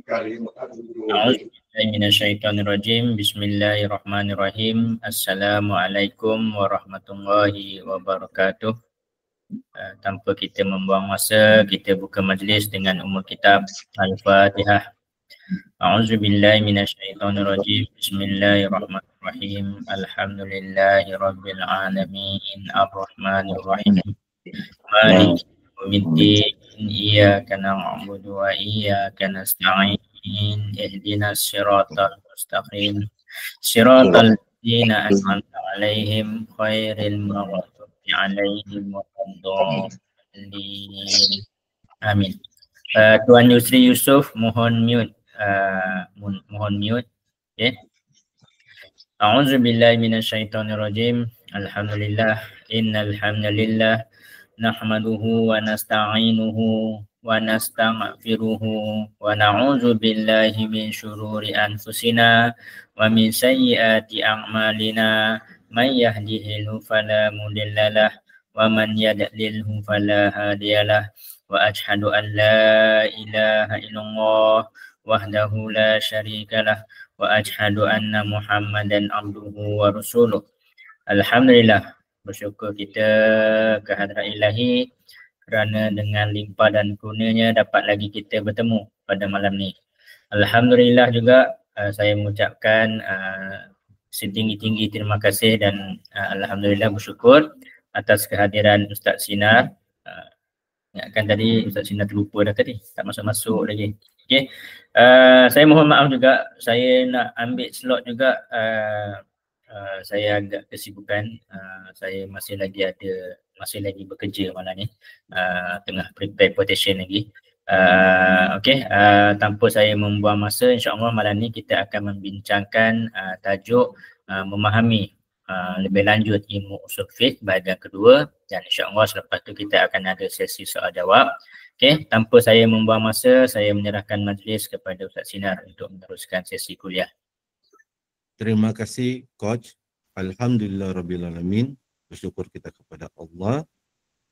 A'udzubillahi minasyaitonirrajim. Bismillahirrahmanirrahim. Assalamualaikum warahmatullahi wabarakatuh. Tanpa kita membuang masa, kita buka majlis dengan umul kitab Al-Fatihah. A'udzubillahi minasyaitonirrajim. Bismillahirrahmanirrahim. Alhamdulillahi rabbil alamin. Ar-Rahmanirrahim. Maliki yaumiddin. Iyyaka na'budu wa iyyaka nasta'in. Ihdinas siratal mustaqim. Siratal ladzina an'amta 'alaihim ghairil maghdubi 'alaihim waladdallin. Amin. Tuan Yusri Yusof mohon mute. Mohon mute. Okay. A'udzubillahi minasyaitonirrajim. Alhamdulillah. Innal hamdalillah nahmaduhu wa nasta'inuhu wa nastaghfiruhu wa na'udzu billahi min syururi anfusina wa min sayyiati a'malina may yahdihillahu fala mudhillalah wa man yudlilhu fala hadiyalah wa asyhadu an la ilaha illallah wahdahu la syarikalah wa asyhadu anna muhammadan abduhu wa rasuluh. Alhamdulillah, bersyukur kita ke hadrat ilahi kerana dengan limpah dan kurnianya dapat lagi kita bertemu pada malam ni. Alhamdulillah juga saya mengucapkan setinggi-tinggi terima kasih dan alhamdulillah bersyukur atas kehadiran Ustaz Sinar. Ingatkan tadi Ustaz Sinar terlupa dah tadi, tak masuk-masuk lagi. Okey. Saya mohon maaf juga, saya nak ambil slot juga. Saya agak kesibukan, saya masih lagi bekerja malam ni, tengah prepare quotation lagi. Okey, tanpa saya membuang masa, insya-Allah malam ni kita akan membincangkan tajuk memahami lebih lanjut ilmu usul fiqh bahagian kedua, dan insya-Allah selepas tu kita akan ada sesi soal jawab. Okey, tanpa saya membuang masa, saya menyerahkan majlis kepada Ustaz Sinar untuk meneruskan sesi kuliah. Terima kasih Coach. Alhamdulillah Rabbil Alamin. Bersyukur kita kepada Allah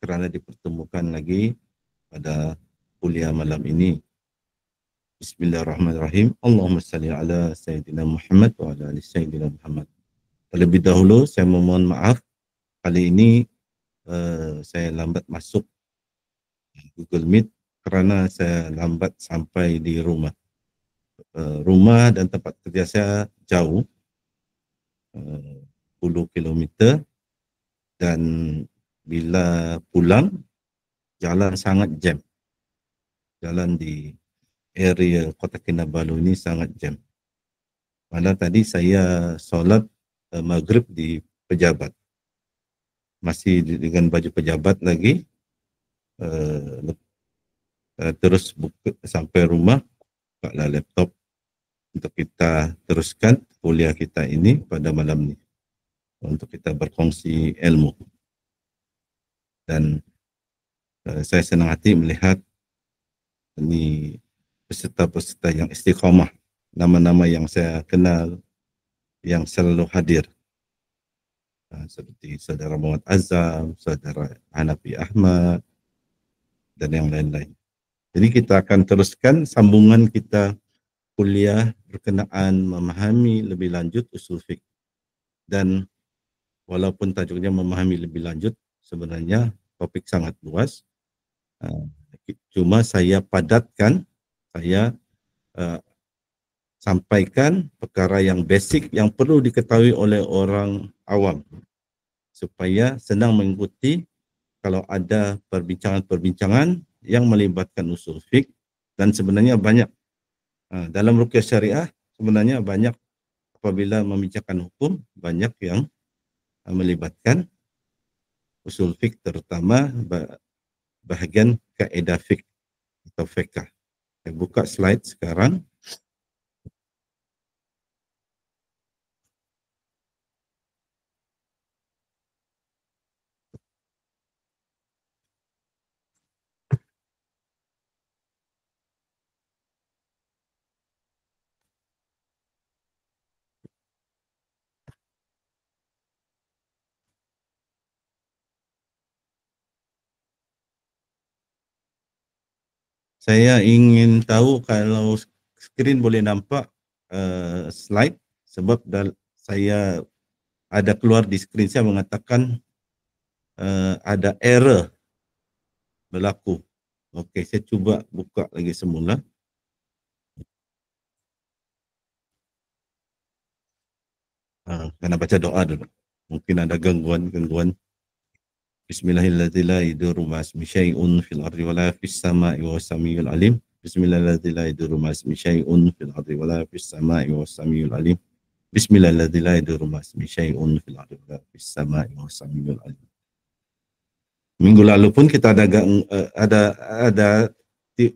kerana dipertemukan lagi pada kuliah malam ini. Bismillahirrahmanirrahim. Allahumma salli ala Sayyidina Muhammad wa ala ali Sayyidina Muhammad. Terlebih dahulu saya memohon maaf. Kali ini saya lambat masuk Google Meet kerana saya lambat sampai di rumah. Rumah dan tempat kerja saya jauh, 10 km, dan bila pulang jalan sangat jam. Jalan di area Kota Kinabalu ini sangat jam. Malam tadi saya solat maghrib di pejabat. Masih dengan baju pejabat lagi. Terus buka sampai rumah, bukalah laptop untuk kita teruskan kuliah kita ini pada malam ini, untuk kita berkongsi ilmu. Dan saya senang hati melihat ini peserta-peserta yang istiqamah, nama-nama yang saya kenal yang selalu hadir, seperti saudara Muhammad Azam, saudara Hanafi Ahmad, dan yang lain-lain. Jadi kita akan teruskan sambungan kita kuliah berkenaan memahami lebih lanjut usul fiqh. Dan walaupun tajuknya memahami lebih lanjut, sebenarnya topik sangat luas. Cuma saya padatkan, saya sampaikan perkara yang basic yang perlu diketahui oleh orang awam supaya senang mengikuti kalau ada perbincangan-perbincangan yang melibatkan usul fiqh. Dan sebenarnya banyak dalam ruqyah syariah, sebenarnya banyak apabila membincangkan hukum, banyak yang melibatkan usul fiqh, terutama bahagian kaedah fiqh atau fiqh. Saya buka slide sekarang. Saya ingin tahu kalau skrin boleh nampak slide sebab saya ada keluar di skrin saya mengatakan ada error berlaku. Okey, saya cuba buka lagi semula. Kena baca doa dulu. Mungkin ada gangguan. Bismillahirrahmanirrahim. La yadurru ma'asmi syai'un fil ardi wala fis sama'i wa samiul alim. Bismillahirrahmanirrahim. La yadurru ma'asmi syai'un fil ardi wala fis sama'i wa samiul alim. Bismillahirrahmanirrahim. La yadurru ma'asmi syai'un fil ardi wala fis sama'i wa samiul alim. Minggu lalu pun kita ada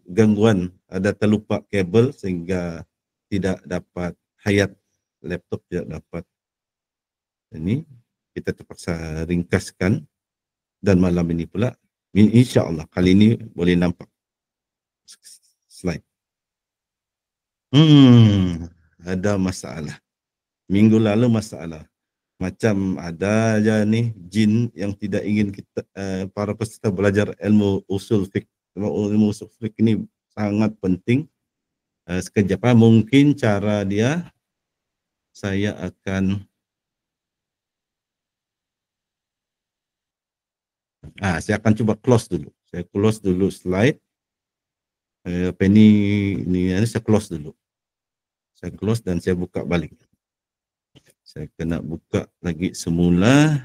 gangguan, ada terlupa kabel sehingga tidak dapat hayat laptop, tidak dapat. Ini kita terpaksa ringkaskan dan malam ini pula insya-Allah kali ini boleh nampak slide. Ada masalah. Minggu lalu masalah. Macam ada aja nih jin yang tidak ingin kita para peserta belajar ilmu usul fiqh. Ilmu usul fiqh ini sangat penting. Sekejap mungkin cara dia saya akan saya akan coba close dulu. Saya close dulu slide. Apa ini saya close dulu. Saya close dan saya buka balik. Saya kena buka lagi semula.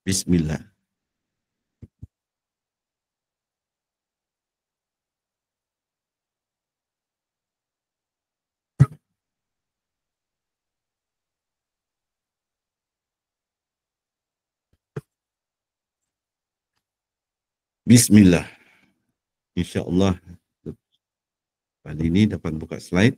Bismillah. Bismillah. InsyaAllah kali ini dapat buka slide.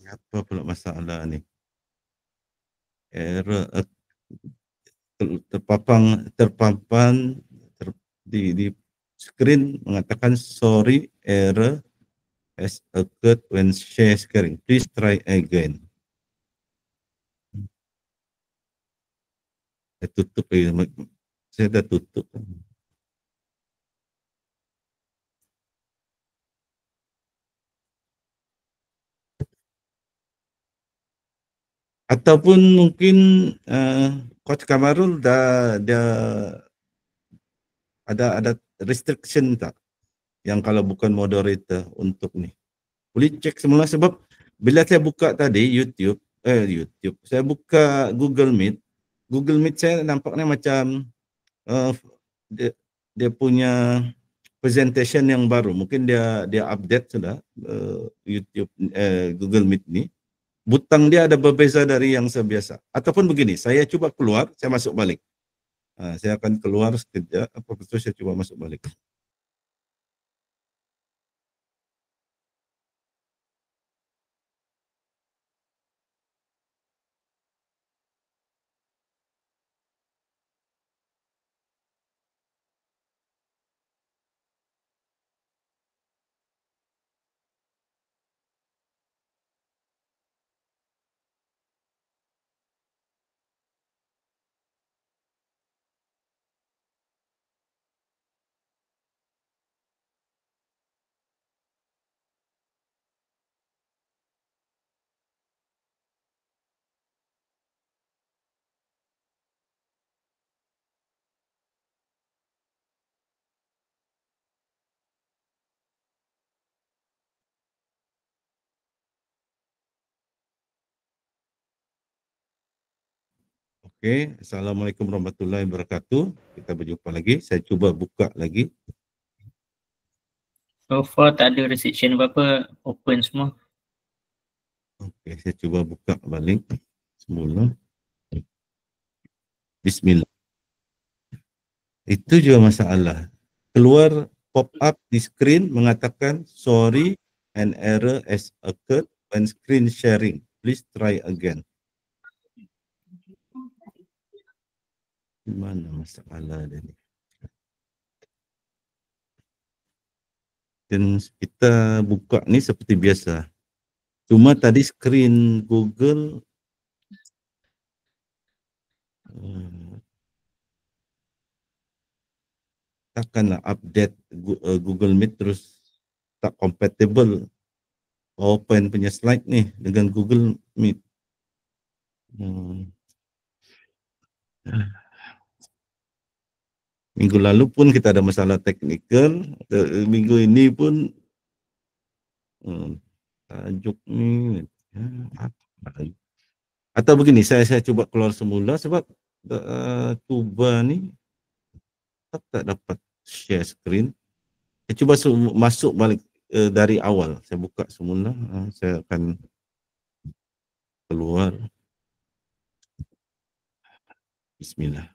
Apa pula masalah ni? Error terpapan di screen mengatakan sorry, error has occurred when share sharing. Please try again. Saya tutup lagi. Saya dah tutup. Ataupun mungkin Coach Kamarul dia ada restriction tak yang kalau bukan moderator untuk ni. Boleh cek semula sebab bila saya buka tadi YouTube, saya buka Google Meet saya nampaknya macam dia punya presentation yang baru. Mungkin dia update sudah YouTube Google Meet ni. Butang dia ada berbeza dari yang sebiasa. Ataupun begini, saya coba keluar, saya masuk balik. Saya akan keluar sekejap, betul saya coba masuk balik. Okey, Assalamualaikum warahmatullahi wabarakatuh. Kita berjumpa lagi. Saya cuba buka lagi. So far tak ada restriction apa-apa, open semua. Okey, saya cuba buka balik semula. Bismillah. Itu juga masalah. Keluar pop-up di screen mengatakan sorry, an error has occurred when screen sharing. Please try again. Mana masalah dia ni? Dan kita buka ni seperti biasa. Cuma tadi screen Google takkanlah update Google Meet terus tak compatible PowerPoint punya slide ni dengan Google Meet. Minggu lalu pun kita ada masalah teknikal, minggu ini pun tajuk ni atau begini, saya cuba keluar semula sebab cuba ni tak dapat share screen. Saya cuba masuk balik dari awal. Saya buka semula, saya akan keluar. Bismillah.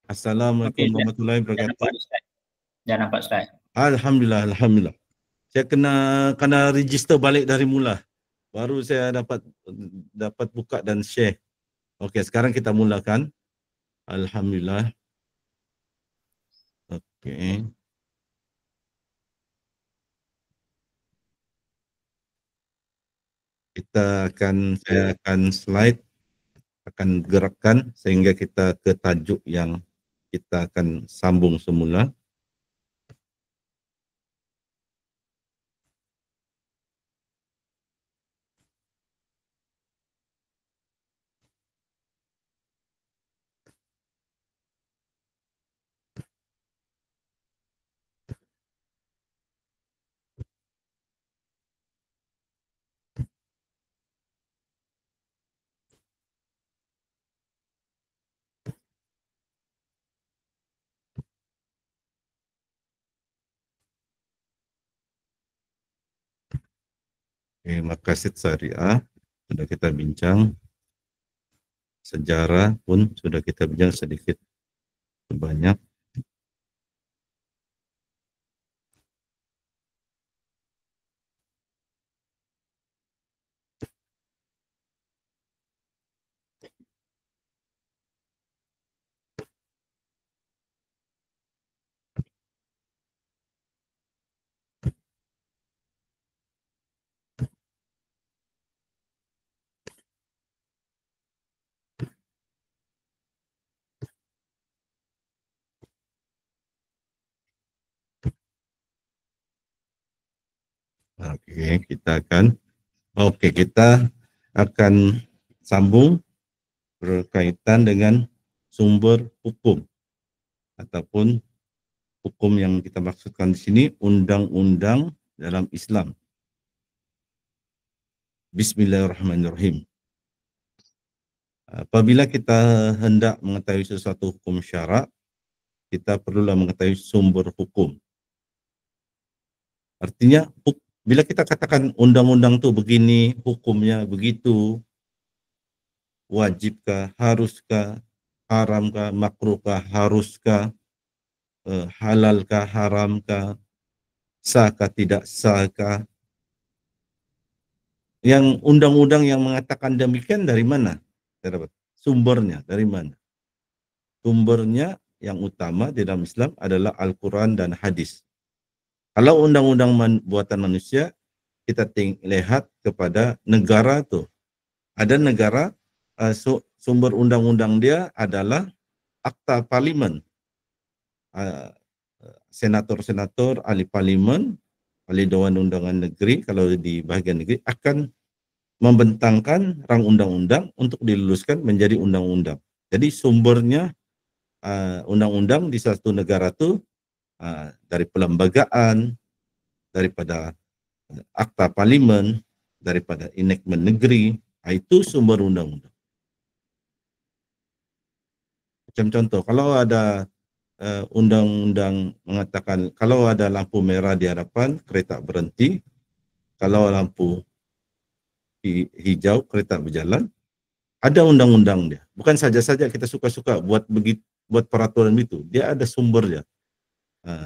Assalamualaikum warahmatullahi wabarakatuh. Dah nampak slide. Alhamdulillah, alhamdulillah. Saya kena register balik dari mula. Baru saya dapat buka dan share. Okey, sekarang kita mulakan. Alhamdulillah. Okey. Saya akan slide, akan gerakkan sehingga kita ke tajuk yang kita akan sambung semula. Maqasid syariah sudah kita bincang, sejarah pun sudah kita bincang sedikit sebanyak. Kita akan sambung berkaitan dengan sumber hukum ataupun hukum yang kita maksudkan di sini undang-undang dalam Islam. Bismillahirrahmanirrahim. Apabila kita hendak mengetahui sesuatu hukum syarak, kita perlulah mengetahui sumber hukum. Artinya, bila kita katakan undang-undang itu begini, hukumnya begitu, wajibkah, haruskah, haramkah, makruhkah, haruskah, halalkah, haramkah, sahkah, tidak sahkah. Yang undang-undang yang mengatakan demikian dari mana? Sumbernya dari mana? Sumbernya yang utama di dalam Islam adalah Al-Quran dan hadis. Kalau undang-undang buatan manusia, kita lihat kepada negara tuh. Ada negara sumber undang-undang dia adalah akta parlimen. Senator-senator, ahli parlimen, ahli Dewan Undangan Negeri, kalau di bahagian negeri, akan membentangkan rang undang-undang untuk diluluskan menjadi undang-undang. Jadi sumbernya undang-undang di satu negara itu dari pelembagaan, daripada akta parlimen, daripada enactment negeri, itu sumber undang-undang. Macam contoh, kalau ada undang-undang mengatakan kalau ada lampu merah di hadapan, kereta berhenti. Kalau lampu hijau, kereta berjalan. Ada undang-undang dia. Bukan saja-saja kita suka-suka buat peraturan itu. Dia ada sumbernya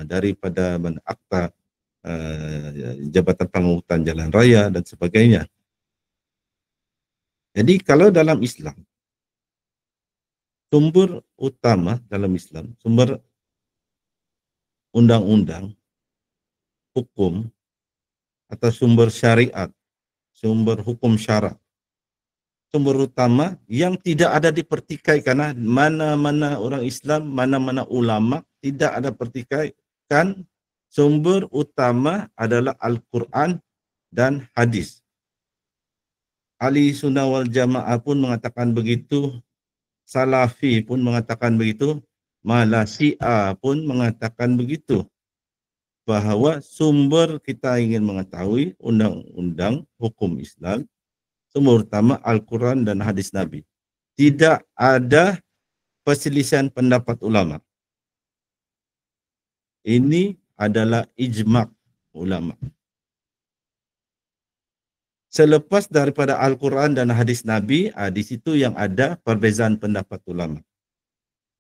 daripada akta Jabatan Pangangkutan Jalan Raya dan sebagainya. Jadi kalau dalam Islam, sumber utama dalam Islam, sumber undang-undang, hukum, atau sumber syariat, sumber hukum syarak, sumber utama yang tidak ada dipertikai, karena mana-mana orang Islam, mana-mana ulama tidak ada pertikaikan, sumber utama adalah Al-Quran dan hadis. Ahli Sunnah wal Jamaah pun mengatakan begitu, Salafi pun mengatakan begitu, malah Syiah pun mengatakan begitu, bahwa sumber kita ingin mengetahui undang-undang hukum Islam, sumber utama Al-Quran dan hadis Nabi. Tidak ada perselisihan pendapat ulama. Ini adalah ijma' ulama. Selepas daripada Al-Quran dan hadis Nabi, di situ yang ada perbezaan pendapat ulama.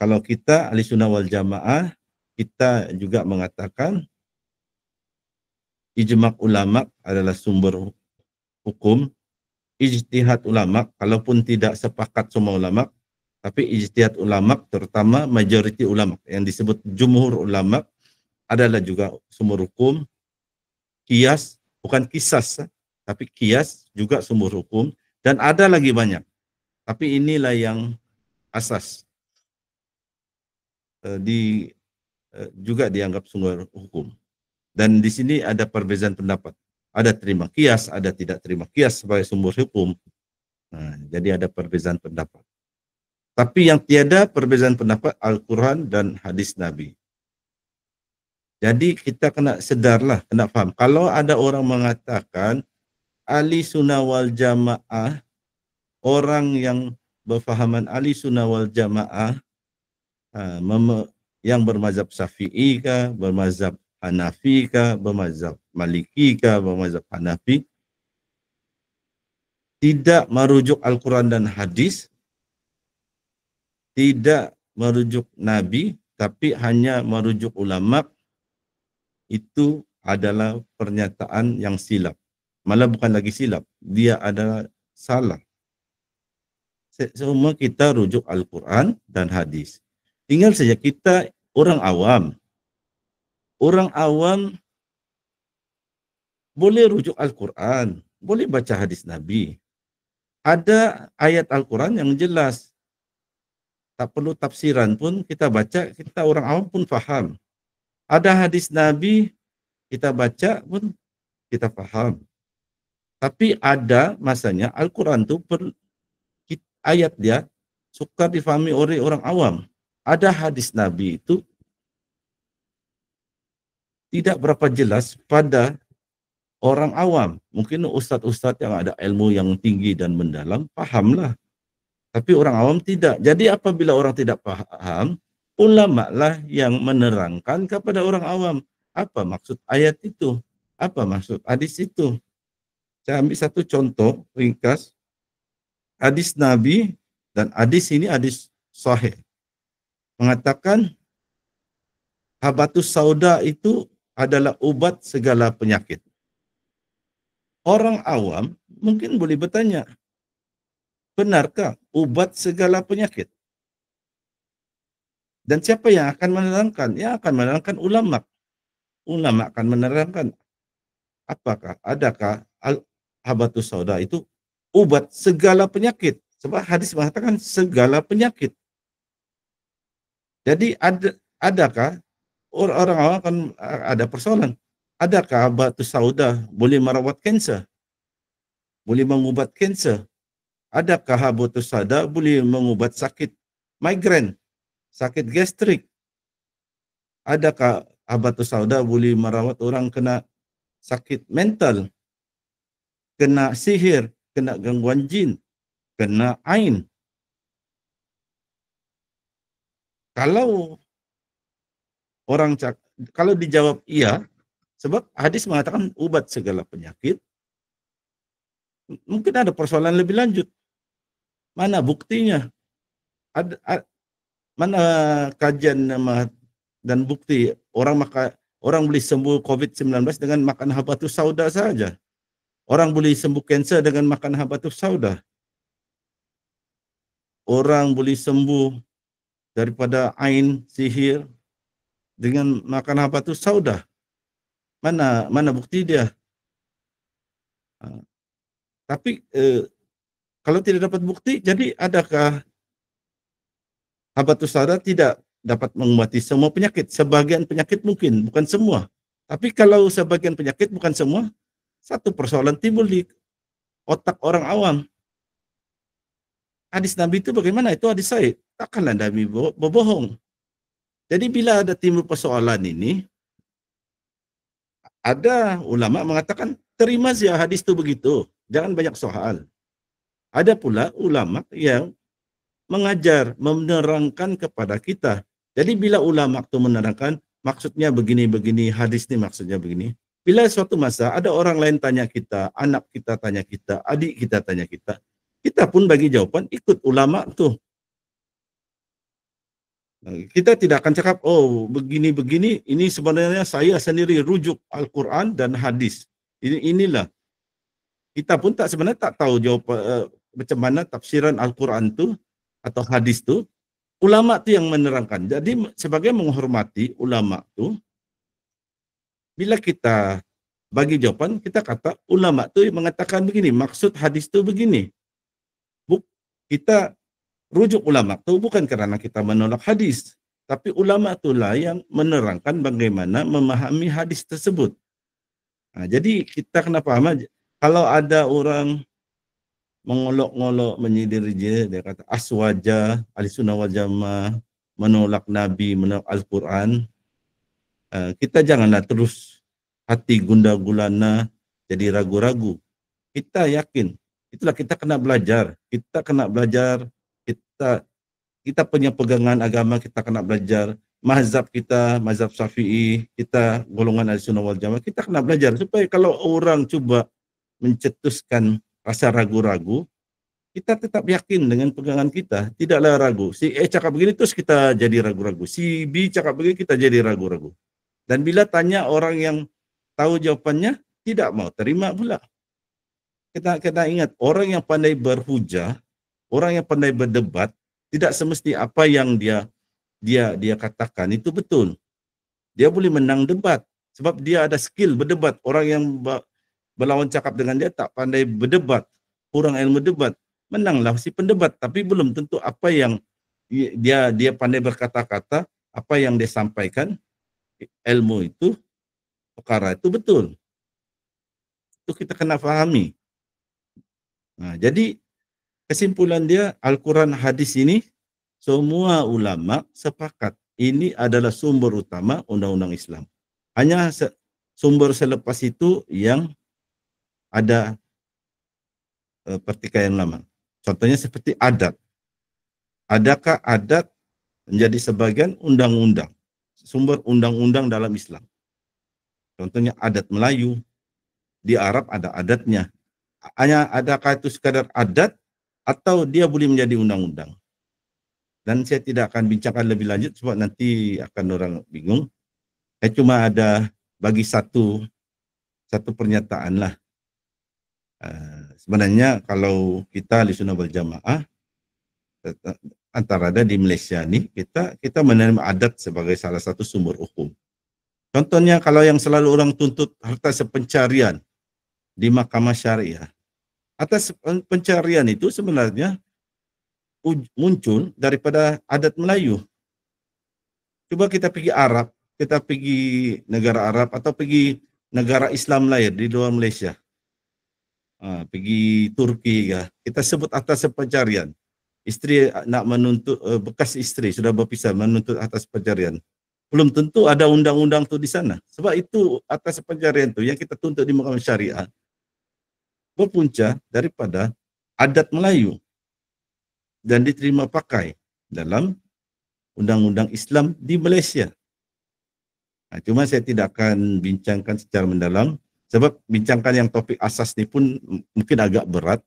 Kalau kita Ahli Sunnah wal Jamaah, kita juga mengatakan ijma' ulama adalah sumber hukum. Ijtihad ulama, kalaupun tidak sepakat semua ulama, tapi ijtihad ulama, terutama majoriti ulama yang disebut jumhur ulama, adalah juga sumber hukum. Qiyas, bukan kisas, tapi qiyas juga sumber hukum, dan ada lagi banyak. Tapi inilah yang asas juga dianggap sumber hukum. Dan di sini ada perbezaan pendapat. Ada terima qiyas, ada tidak terima qiyas sebagai sumber hukum. Nah, jadi ada perbezaan pendapat. Tapi yang tiada perbezaan pendapat Al-Quran dan hadis Nabi. Jadi kita kena sedarlah, kena faham. Kalau ada orang mengatakan Ahli Sunnah wal Jamaah, orang yang berfahaman Ahli Sunnah wal Jamaah, yang bermazhab Syafi'i kah, bermazhab Hanafi kah, bermazhab Maliki kah, bermazhab Hanafi, tidak merujuk Al-Quran dan hadis, tidak merujuk Nabi, tapi hanya merujuk ulama, itu adalah pernyataan yang silap. Malah bukan lagi silap, dia adalah salah. Semua kita rujuk Al-Quran dan hadis. Tinggal saja kita orang awam. Orang awam boleh rujuk Al-Quran, boleh baca hadis Nabi. Ada ayat Al-Quran yang jelas. Tak perlu tafsiran pun kita baca, kita orang awam pun faham. Ada hadis Nabi, kita baca pun kita faham. Tapi ada masanya Al-Quran itu ayat dia sukar difahami oleh orang awam. Ada hadis Nabi itu tidak berapa jelas pada orang awam. Mungkin ustadz-ustadz yang ada ilmu yang tinggi dan mendalam, pahamlah. Tapi orang awam tidak. Jadi apabila orang tidak paham, ulama lah yang menerangkan kepada orang awam. Apa maksud ayat itu? Apa maksud hadis itu? Saya ambil satu contoh ringkas. Hadis Nabi, dan hadis ini hadis sahih, mengatakan habatus sauda itu adalah obat segala penyakit. Orang awam mungkin boleh bertanya, benarkah obat segala penyakit? Dan siapa yang akan menerangkan? Yang akan menerangkan ulama. Ulama akan menerangkan apakah, adakah habatus sauda itu obat segala penyakit. Sebab hadis mengatakan segala penyakit. Jadi adakah orang awam akan ada persoalan? Adakah habatus sauda boleh merawat kanser? Boleh mengubat kanser? Adakah habatus sauda boleh mengubat sakit migrain, sakit gastrik? Adakah habatus sauda boleh merawat orang kena sakit mental, kena sihir, kena gangguan jin, kena ain? Kalau dijawab iya, sebab hadis mengatakan ubat segala penyakit, mungkin ada persoalan lebih lanjut. Mana buktinya? Mana kajian dan bukti orang boleh sembuh COVID-19 dengan makan habatus sauda saja? Orang boleh sembuh kanser dengan makan habatus sauda? Orang boleh sembuh daripada ain, sihir dengan makan habatus sauda? Mana bukti dia? Tapi kalau tidak dapat bukti, jadi adakah habatus sauda tidak dapat mengobati semua penyakit? Sebagian penyakit mungkin, bukan semua. Tapi kalau sebagian penyakit bukan semua, satu persoalan timbul di otak orang awam. Hadis Nabi itu bagaimana? Itu hadis sahih. Takkanlah Nabi berbohong. Jadi bila ada timbul persoalan ini, ada ulama mengatakan terima saja hadis itu begitu, jangan banyak soal. Ada pula ulama yang mengajar, menerangkan kepada kita. Jadi bila ulama itu menerangkan, maksudnya begini-begini, hadis ini maksudnya begini. Bila suatu masa ada orang lain tanya kita, anak kita tanya kita, adik kita tanya kita pun bagi jawaban ikut ulama tuh. Kita tidak akan cakap, oh begini-begini, ini sebenarnya saya sendiri rujuk Al-Quran dan hadis. Inilah. Kita pun sebenarnya tak tahu macam mana tafsiran Al-Quran itu atau hadis itu. Ulama itu yang menerangkan. Jadi sebagai menghormati ulama itu, bila kita bagi jawaban, kita kata ulama itu mengatakan begini, maksud hadis itu begini. Kita rujuk ulama itu bukan kerana kita menolak hadis, tapi ulama itulah yang menerangkan bagaimana memahami hadis tersebut. Nah, jadi kita kena paham aja. Kalau ada orang mengolok-ngolok, menyindir dia kata aswaja, ahlussunnah wal jamaah, menolak Nabi, menolak Al-Quran, kita janganlah terus hati gundah gulana, jadi ragu-ragu. Kita yakin, itulah kita kena belajar. Kita kena belajar, kita punya pegangan agama, kita kena belajar. Mazhab kita, mazhab Syafi'i, kita golongan Ahlussunnah wal Jamaah, kita kena belajar supaya kalau orang cuba mencetuskan rasa ragu-ragu, kita tetap yakin dengan pegangan kita, tidaklah ragu. Si E cakap begini terus kita jadi ragu-ragu, si B cakap begini kita jadi ragu-ragu. Dan bila tanya orang yang tahu jawabannya, tidak mau terima pula. Kita ingat, orang yang pandai berhujah, orang yang pandai berdebat, tidak semesti apa yang dia katakan itu betul. Dia boleh menang debat sebab dia ada skill berdebat. Orang yang berlawan cakap dengan dia tak pandai berdebat, kurang ilmu debat, menanglah si pendebat, tapi belum tentu apa yang dia pandai berkata-kata, apa yang dia sampaikan, ilmu itu, perkara itu betul. Itu kita kena fahami. Nah, jadi kesimpulan dia, Al-Quran, hadis ini, semua ulama sepakat ini adalah sumber utama undang-undang Islam. Hanya sumber selepas itu yang ada pertikaian lama. Contohnya seperti adat. Adakah adat menjadi sebagian undang-undang, sumber undang-undang dalam Islam? Contohnya adat Melayu, di Arab ada adatnya. Hanya adakah itu sekadar adat atau dia boleh menjadi undang-undang? Dan saya tidak akan bincangkan lebih lanjut sebab nanti akan orang bingung. Saya cuma ada bagi satu pernyataan lah. Sebenarnya kalau kita di Sunnah wal Jamaah, antara ada di Malaysia ni, kita menerima adat sebagai salah satu sumber hukum. Contohnya kalau yang selalu orang tuntut harta sepencarian di mahkamah syariah. Atas pencarian itu sebenarnya muncul daripada adat Melayu. Coba kita pergi Arab, kita pergi negara Arab atau pergi negara Islam lain di luar Malaysia. Pergi Turki ya. Kita sebut atas pencarian. Isteri nak menuntut, bekas isteri sudah berpisah menuntut atas pencarian. Belum tentu ada undang-undang tu di sana. Sebab itu atas pencarian tu yang kita tuntut di mahkamah syariah berpunca daripada adat Melayu dan diterima pakai dalam undang-undang Islam di Malaysia. Cuma saya tidak akan bincangkan secara mendalam sebab bincangkan yang topik asas ni pun mungkin agak berat.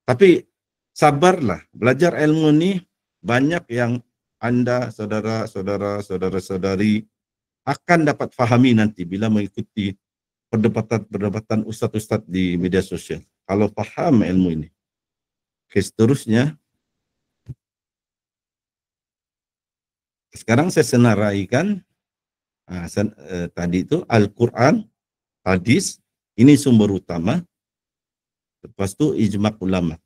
Tapi sabarlah, belajar ilmu ni banyak yang anda, saudara-saudari akan dapat fahami nanti bila mengikuti perdebatan ustaz-ustaz di media sosial. Kalau paham ilmu ini. Oke, seterusnya. Sekarang saya senaraikan tadi itu Al-Quran, hadis, ini sumber utama. Lepas itu ijma' ulama.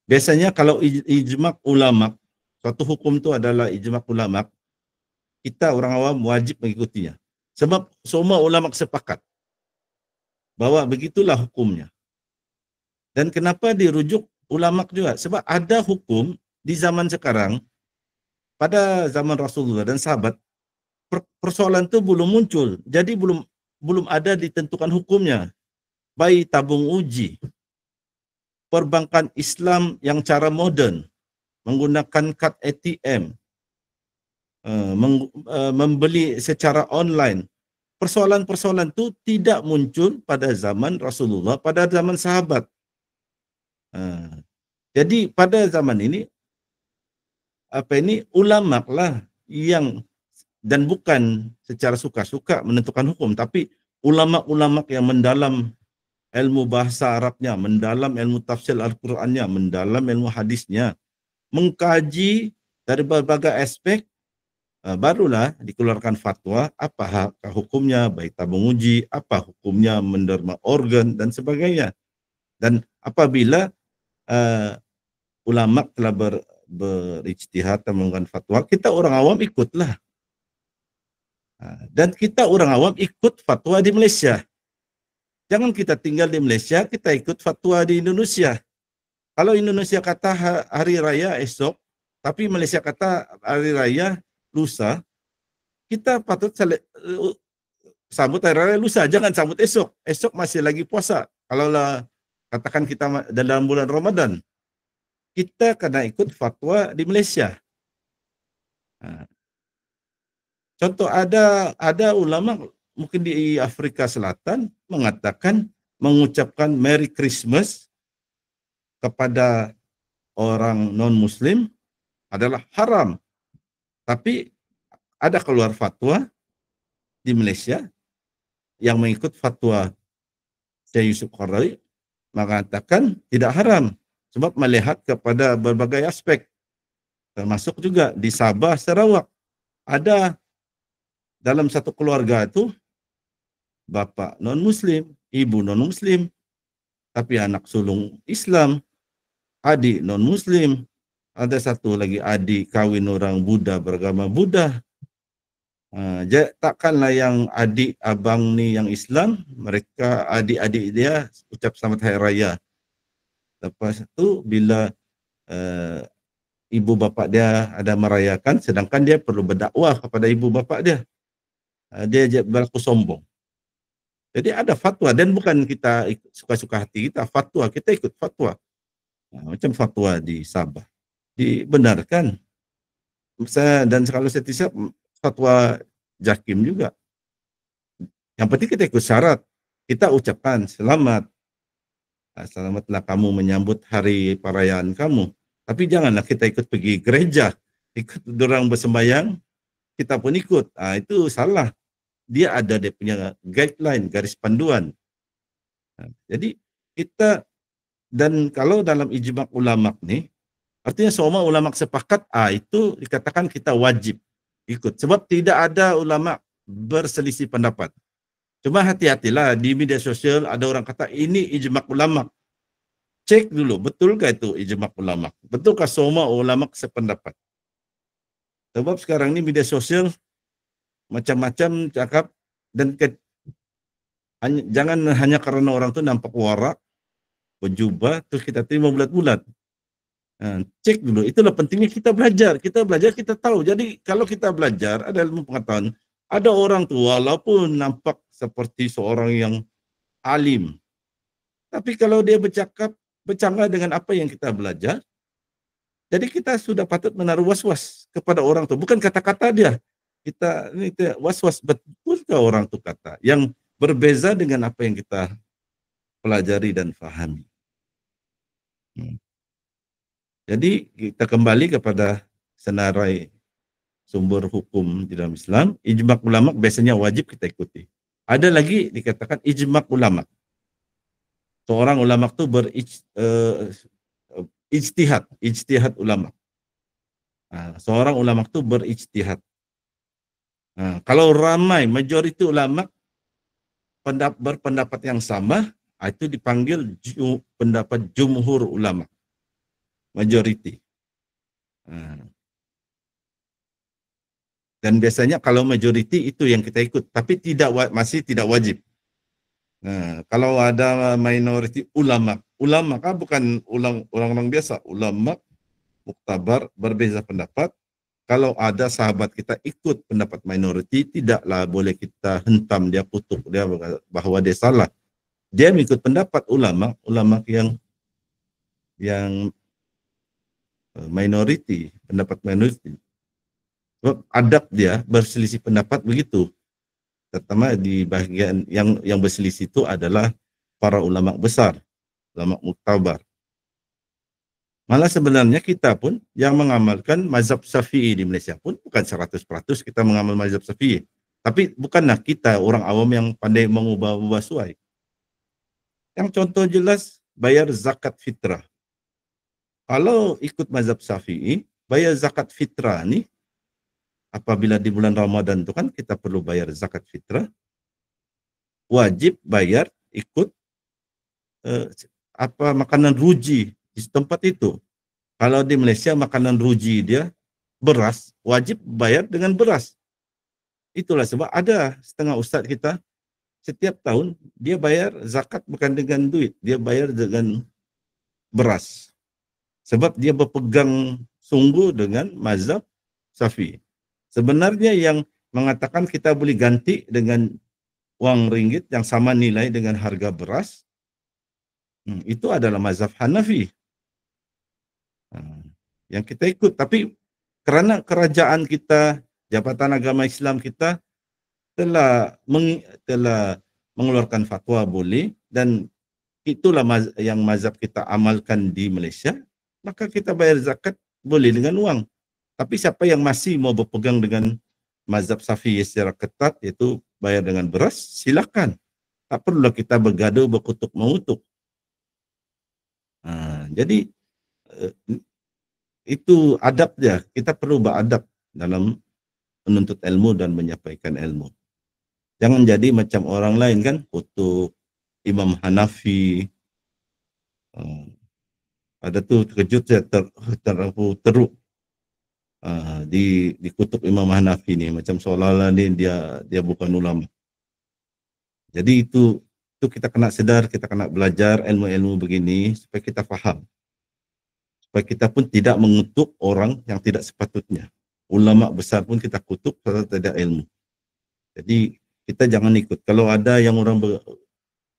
Biasanya kalau ijma' ulama, suatu hukum itu adalah ijma' ulama, kita orang awam wajib mengikutinya. Sebab semua ulama sepakat bahwa begitulah hukumnya. Dan kenapa dirujuk ulama juga? Sebab ada hukum di zaman sekarang, pada zaman Rasulullah dan sahabat, persoalan itu belum muncul. Jadi belum ada ditentukan hukumnya. Bayi tabung uji, perbankan Islam yang cara moden, menggunakan kad ATM, membeli secara online. Persoalan-persoalan itu tidak muncul pada zaman Rasulullah, pada zaman sahabat. Jadi pada zaman ini, ulama lah yang, dan bukan secara suka-suka menentukan hukum, tapi ulama-ulama yang mendalam ilmu bahasa Arabnya, mendalam ilmu tafsir Al-Qurannya, mendalam ilmu hadisnya, mengkaji dari berbagai aspek, barulah dikeluarkan fatwa, apa hukumnya bayi tabung uji, apa hukumnya menderma organ dan sebagainya. Dan apabila ulama telah berijtihad dan mengeluarkan fatwa, kita orang awam ikutlah. Dan kita orang awam ikut fatwa di Malaysia. Jangan kita tinggal di Malaysia, kita ikut fatwa di Indonesia. Kalau Indonesia kata hari raya esok, tapi Malaysia kata hari raya lusa, kita patut sambut hari raya lusa, jangan sambut esok. Esok masih lagi puasa. Kalaulah katakan kita dalam bulan Ramadan, kita kena ikut fatwa di Malaysia. Contoh ada ulama mungkin di Afrika Selatan mengatakan, mengucapkan Merry Christmas kepada orang non-muslim adalah haram. Tapi ada keluar fatwa di Malaysia yang mengikut fatwa Syekh Yusuf Qaradawi mengatakan tidak haram sebab melihat kepada berbagai aspek, termasuk juga di Sabah, Sarawak ada dalam satu keluarga itu bapak non-muslim, ibu non-muslim, tapi anak sulung Islam, adik non-muslim, ada satu lagi adik kawin orang Buddha beragama Buddha. Takkanlah yang adik abang ni yang Islam, mereka adik-adik dia ucap selamat hari raya. Lepas itu bila ibu bapa dia ada merayakan, sedangkan dia perlu berdakwah kepada ibu bapa dia, dia berlaku sombong. Jadi ada fatwa, dan bukan kita suka-suka hati kita, fatwa, kita ikut fatwa. Macam fatwa di Sabah dibenarkan. Dan kalau saya tidak fatwa Jakim juga. Yang penting kita ikut syarat. Kita ucapkan selamat. Selamatlah kamu menyambut hari perayaan kamu. Tapi janganlah kita ikut pergi gereja, ikut orang bersembahyang, kita pun ikut. Itu salah. Dia ada dia punya guideline, garis panduan. Jadi kita, dan kalau dalam ijma' ulama ni, artinya semua ulama sepakat, itu dikatakan kita wajib ikut. Sebab tidak ada ulama berselisih pendapat. Cuma hati-hatilah, di media sosial ada orang kata ini ijma' ulama. Cek dulu, betulkah itu ijma' ulama? Betulkah semua ulama sependapat? Sebab sekarang ini media sosial macam-macam cakap, dan jangan hanya karena orang tu nampak warak, berjubah, terus kita terima bulat-bulat. Cek dulu, itulah pentingnya kita belajar, kita tahu. Jadi kalau kita belajar, ada ilmu pengetahuan, ada orang tu walaupun nampak seperti seorang yang alim, tapi kalau dia bercanggah dengan apa yang kita belajar, jadi kita sudah patut menaruh was-was kepada orang tu, bukan kata-kata dia. Kita was-was, betulkah orang tu kata yang berbeza dengan apa yang kita pelajari dan fahami. Jadi kita kembali kepada senarai sumber hukum di dalam Islam. Ijma' ulama biasanya wajib kita ikuti. Ada lagi dikatakan ijma' ulama. Seorang ulama itu ijtihad ulama. Seorang ulama itu berijtihad. Kalau ramai majoriti ulama berpendapat yang sama, itu dipanggil pendapat jumhur ulama. Majority. Dan biasanya kalau majority itu yang kita ikut, tapi masih tidak wajib. Kalau ada minority ulama kan bukan orang-orang biasa, ulama muktabar berbeza pendapat. Kalau ada sahabat kita ikut pendapat minority, tidaklah boleh kita hentam dia, kutuk dia bahwa dia salah. Dia mengikut pendapat ulama yang minority, pendapat minority. Sebab adab dia berselisih pendapat begitu. Terutama di bagian yang berselisih itu adalah para ulama besar, ulama muktabar. Malah sebenarnya kita pun yang mengamalkan mazhab Syafi'i di Malaysia pun bukan 100% kita mengamal mazhab Syafi'i. Tapi bukanlah kita orang awam yang pandai mengubah-ubah suai. Yang contoh jelas, bayar zakat fitrah. Kalau ikut mazhab Syafi'i, bayar zakat fitrah ni, apabila di bulan Ramadan itu kan kita perlu bayar zakat fitrah, wajib bayar ikut makanan ruji di tempat itu. Kalau di Malaysia makanan ruji dia beras, wajib bayar dengan beras. Itulah sebab ada setengah ustaz kita setiap tahun dia bayar zakat bukan dengan duit, dia bayar dengan beras. Sebab dia berpegang sungguh dengan mazhab Syafi'i. Sebenarnya yang mengatakan kita boleh ganti dengan wang ringgit yang sama nilai dengan harga beras, itu adalah mazhab Hanafi. Yang kita ikut. Tapi kerana kerajaan kita, Jabatan Agama Islam kita telah mengeluarkan fatwa boleh, dan itulah yang mazhab kita amalkan di Malaysia, maka kita bayar zakat boleh dengan uang. Tapi siapa yang masih mau berpegang dengan mazhab Syafi'i secara ketat, iaitu bayar dengan beras, silakan. Tak perlulah kita bergaduh, berkutuk mengutuk. Jadi itu adab dia. Kita perlu beradab dalam menuntut ilmu dan menyampaikan ilmu. Jangan jadi macam orang lain kan, kutuk Imam Hanafi. Ada tuh terkejut saya teruk dikutuk Imam Hanafi ni, macam seolah-olah dia bukan ulama. Jadi itu kita kena sedar, kita kena belajar ilmu-ilmu begini supaya kita faham. Supaya kita pun tidak mengutuk orang yang tidak sepatutnya. Ulama besar pun kita kutuk kalau tidak ilmu. Jadi kita jangan ikut. Kalau ada yang orang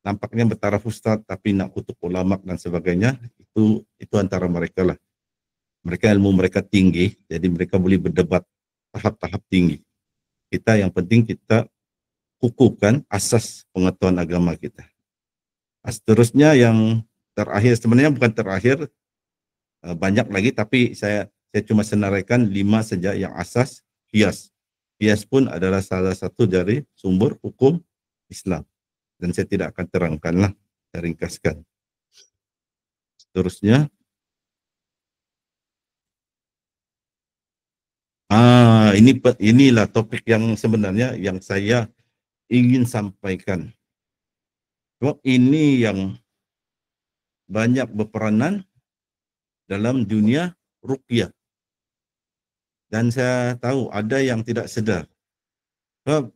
nampaknya bertaraf ustaz tapi nak kutuk ulama dan sebagainya, itu antara mereka lah. Mereka ilmu mereka tinggi, jadi mereka boleh berdebat tahap-tahap tinggi. Kita yang penting kita kukuhkan asas pengetahuan agama kita. Seterusnya yang terakhir, sebenarnya bukan terakhir, banyak lagi, tapi saya cuma senaraikan 5 saja yang asas. Qiyas. Qiyas pun adalah salah satu dari sumber hukum Islam. Dan saya tidak akan terangkanlah, saya ringkaskan. Seterusnya, inilah topik yang sebenarnya yang saya ingin sampaikan. Sebab ini yang banyak berperanan dalam dunia ruqyah. Dan saya tahu ada yang tidak sedar. Sebab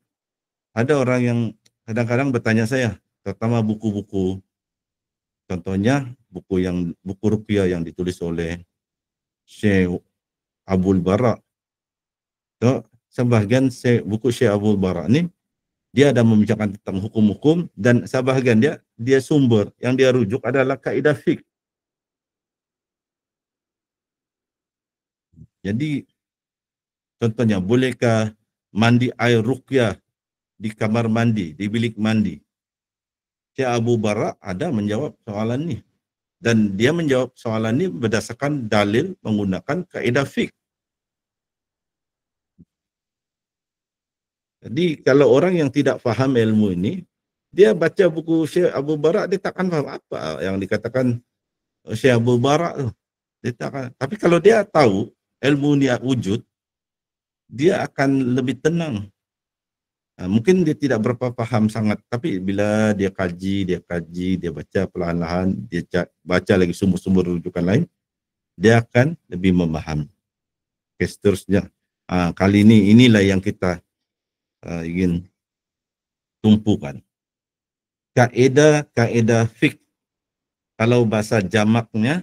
ada orang yang kadang-kadang bertanya saya, terutama buku-buku, contohnya buku ruqyah yang ditulis oleh Syekh Abdul Barak. So, sebahagian buku Syekh Abdul Barak ni dia ada membicarakan tentang hukum-hukum, dan sebahagian dia sumber yang dia rujuk adalah kaidah fiqh. Jadi contohnya, bolehkah mandi air ruqyah di kamar mandi, di bilik mandi? Syekh Abu Barak ada menjawab soalan ni, dan dia menjawab soalan ni berdasarkan dalil menggunakan kaidah fiqh. Jadi kalau orang yang tidak faham ilmu ini, dia baca buku Syekh Abu Barak, dia takkan faham apa yang dikatakan Syekh Abu Barak tu. Dia takkan. Tapi kalau dia tahu ilmu ni wujud, dia akan lebih tenang. Mungkin dia tidak berapa faham sangat, tapi bila dia kaji, dia baca perlahan-lahan, dia baca lagi sumber-sumber rujukan lain, dia akan lebih memahami. Okay, seterusnya, kali ini inilah yang kita ingin tumpukan. Kaedah fiqh. Kalau bahasa jamaknya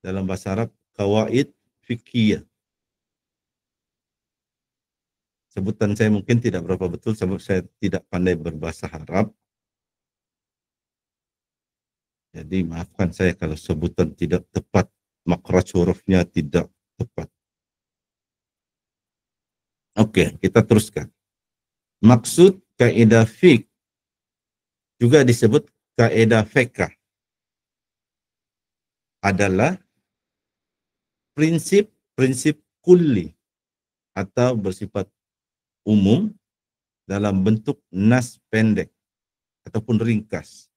dalam bahasa Arab, qawaid fiqhiyah. Sebutan saya mungkin tidak berapa betul sebab saya tidak pandai berbahasa Arab. Jadi maafkan saya kalau sebutan tidak tepat, makhraj hurufnya tidak tepat. Oke, kita teruskan. Maksud kaidah fiqh juga disebut kaidah fiqh adalah prinsip kulli atau bersifat umum dalam bentuk nas pendek ataupun ringkas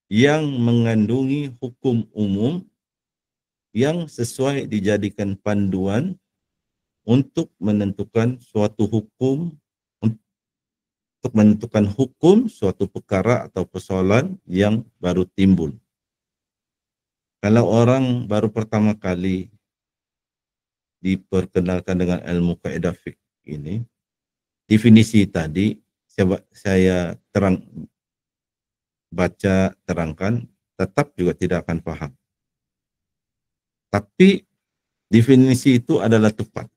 yang mengandungi hukum umum yang sesuai dijadikan panduan untuk menentukan suatu hukum, suatu perkara atau persoalan yang baru timbul. Kalau orang baru pertama kali diperkenalkan dengan ilmu kaidah fiqh ini, definisi tadi saya terangkan, tetap juga tidak akan paham. Tapi definisi itu adalah tepat.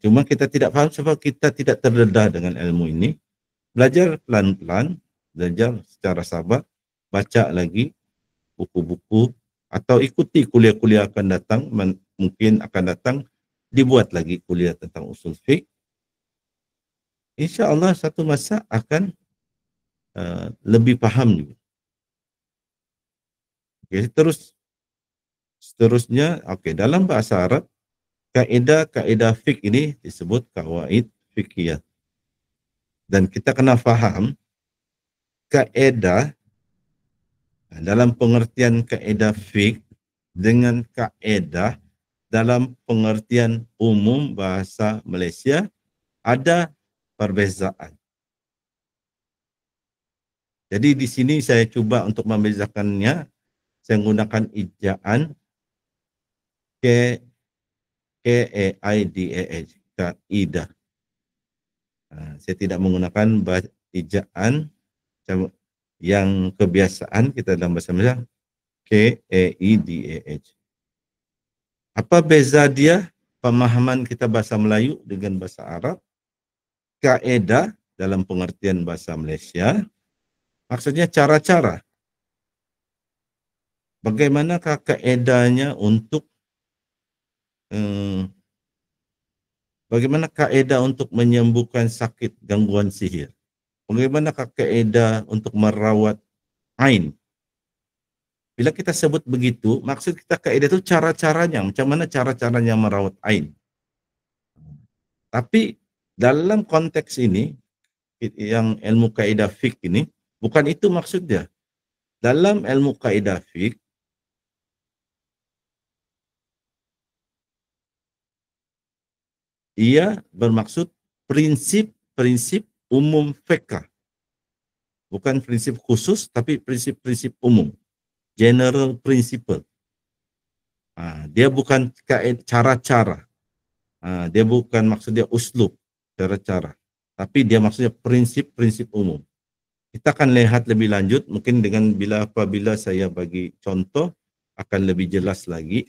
Cuma kita tidak paham sebab kita tidak terdedah dengan ilmu ini. Belajar pelan-pelan, belajar secara sabar, baca lagi buku-buku atau ikuti kuliah-kuliah akan datang, mungkin akan datang dibuat lagi kuliah tentang usul fiqh. Insya Allah satu masa akan lebih paham juga. Oke, seterusnya, oke, dalam bahasa Arab, kaedah fik ini disebut kawaid fikih. Dan kita kena faham kaedah dalam pengertian kaedah fik dengan kaedah dalam pengertian umum bahasa Malaysia ada perbezaan. Jadi di sini saya cuba untuk membezakannya. Saya menggunakan ejaan K-E-I-D-A-H, kaidah. Saya tidak menggunakan ejaan yang kebiasaan kita dalam bahasa Malaysia, K-E-I-D-A-H. Apa beza dia pemahaman kita bahasa Melayu dengan bahasa Arab? Kaedah dalam pengertian bahasa Malaysia, maksudnya cara-cara. Bagaimanakah kaedahnya untuk bagaimana kaedah untuk menyembuhkan sakit gangguan sihir? Bagaimanakah kaedah untuk merawat ain? Bila kita sebut begitu, maksud kita kaedah itu cara-caranya, macam mana cara-caranya merawat ain. Tapi dalam konteks ini, yang ilmu kaedah fik ini, bukan itu maksudnya. Dalam ilmu kaedah fik, ia bermaksud prinsip-prinsip umum fiqh. Bukan prinsip khusus, tapi prinsip-prinsip umum. General principle. Dia bukan cara-cara. Dia bukan maksudnya uslub, cara-cara. Tapi dia maksudnya prinsip-prinsip umum. Kita akan lihat lebih lanjut, mungkin dengan apabila saya bagi contoh, akan lebih jelas lagi.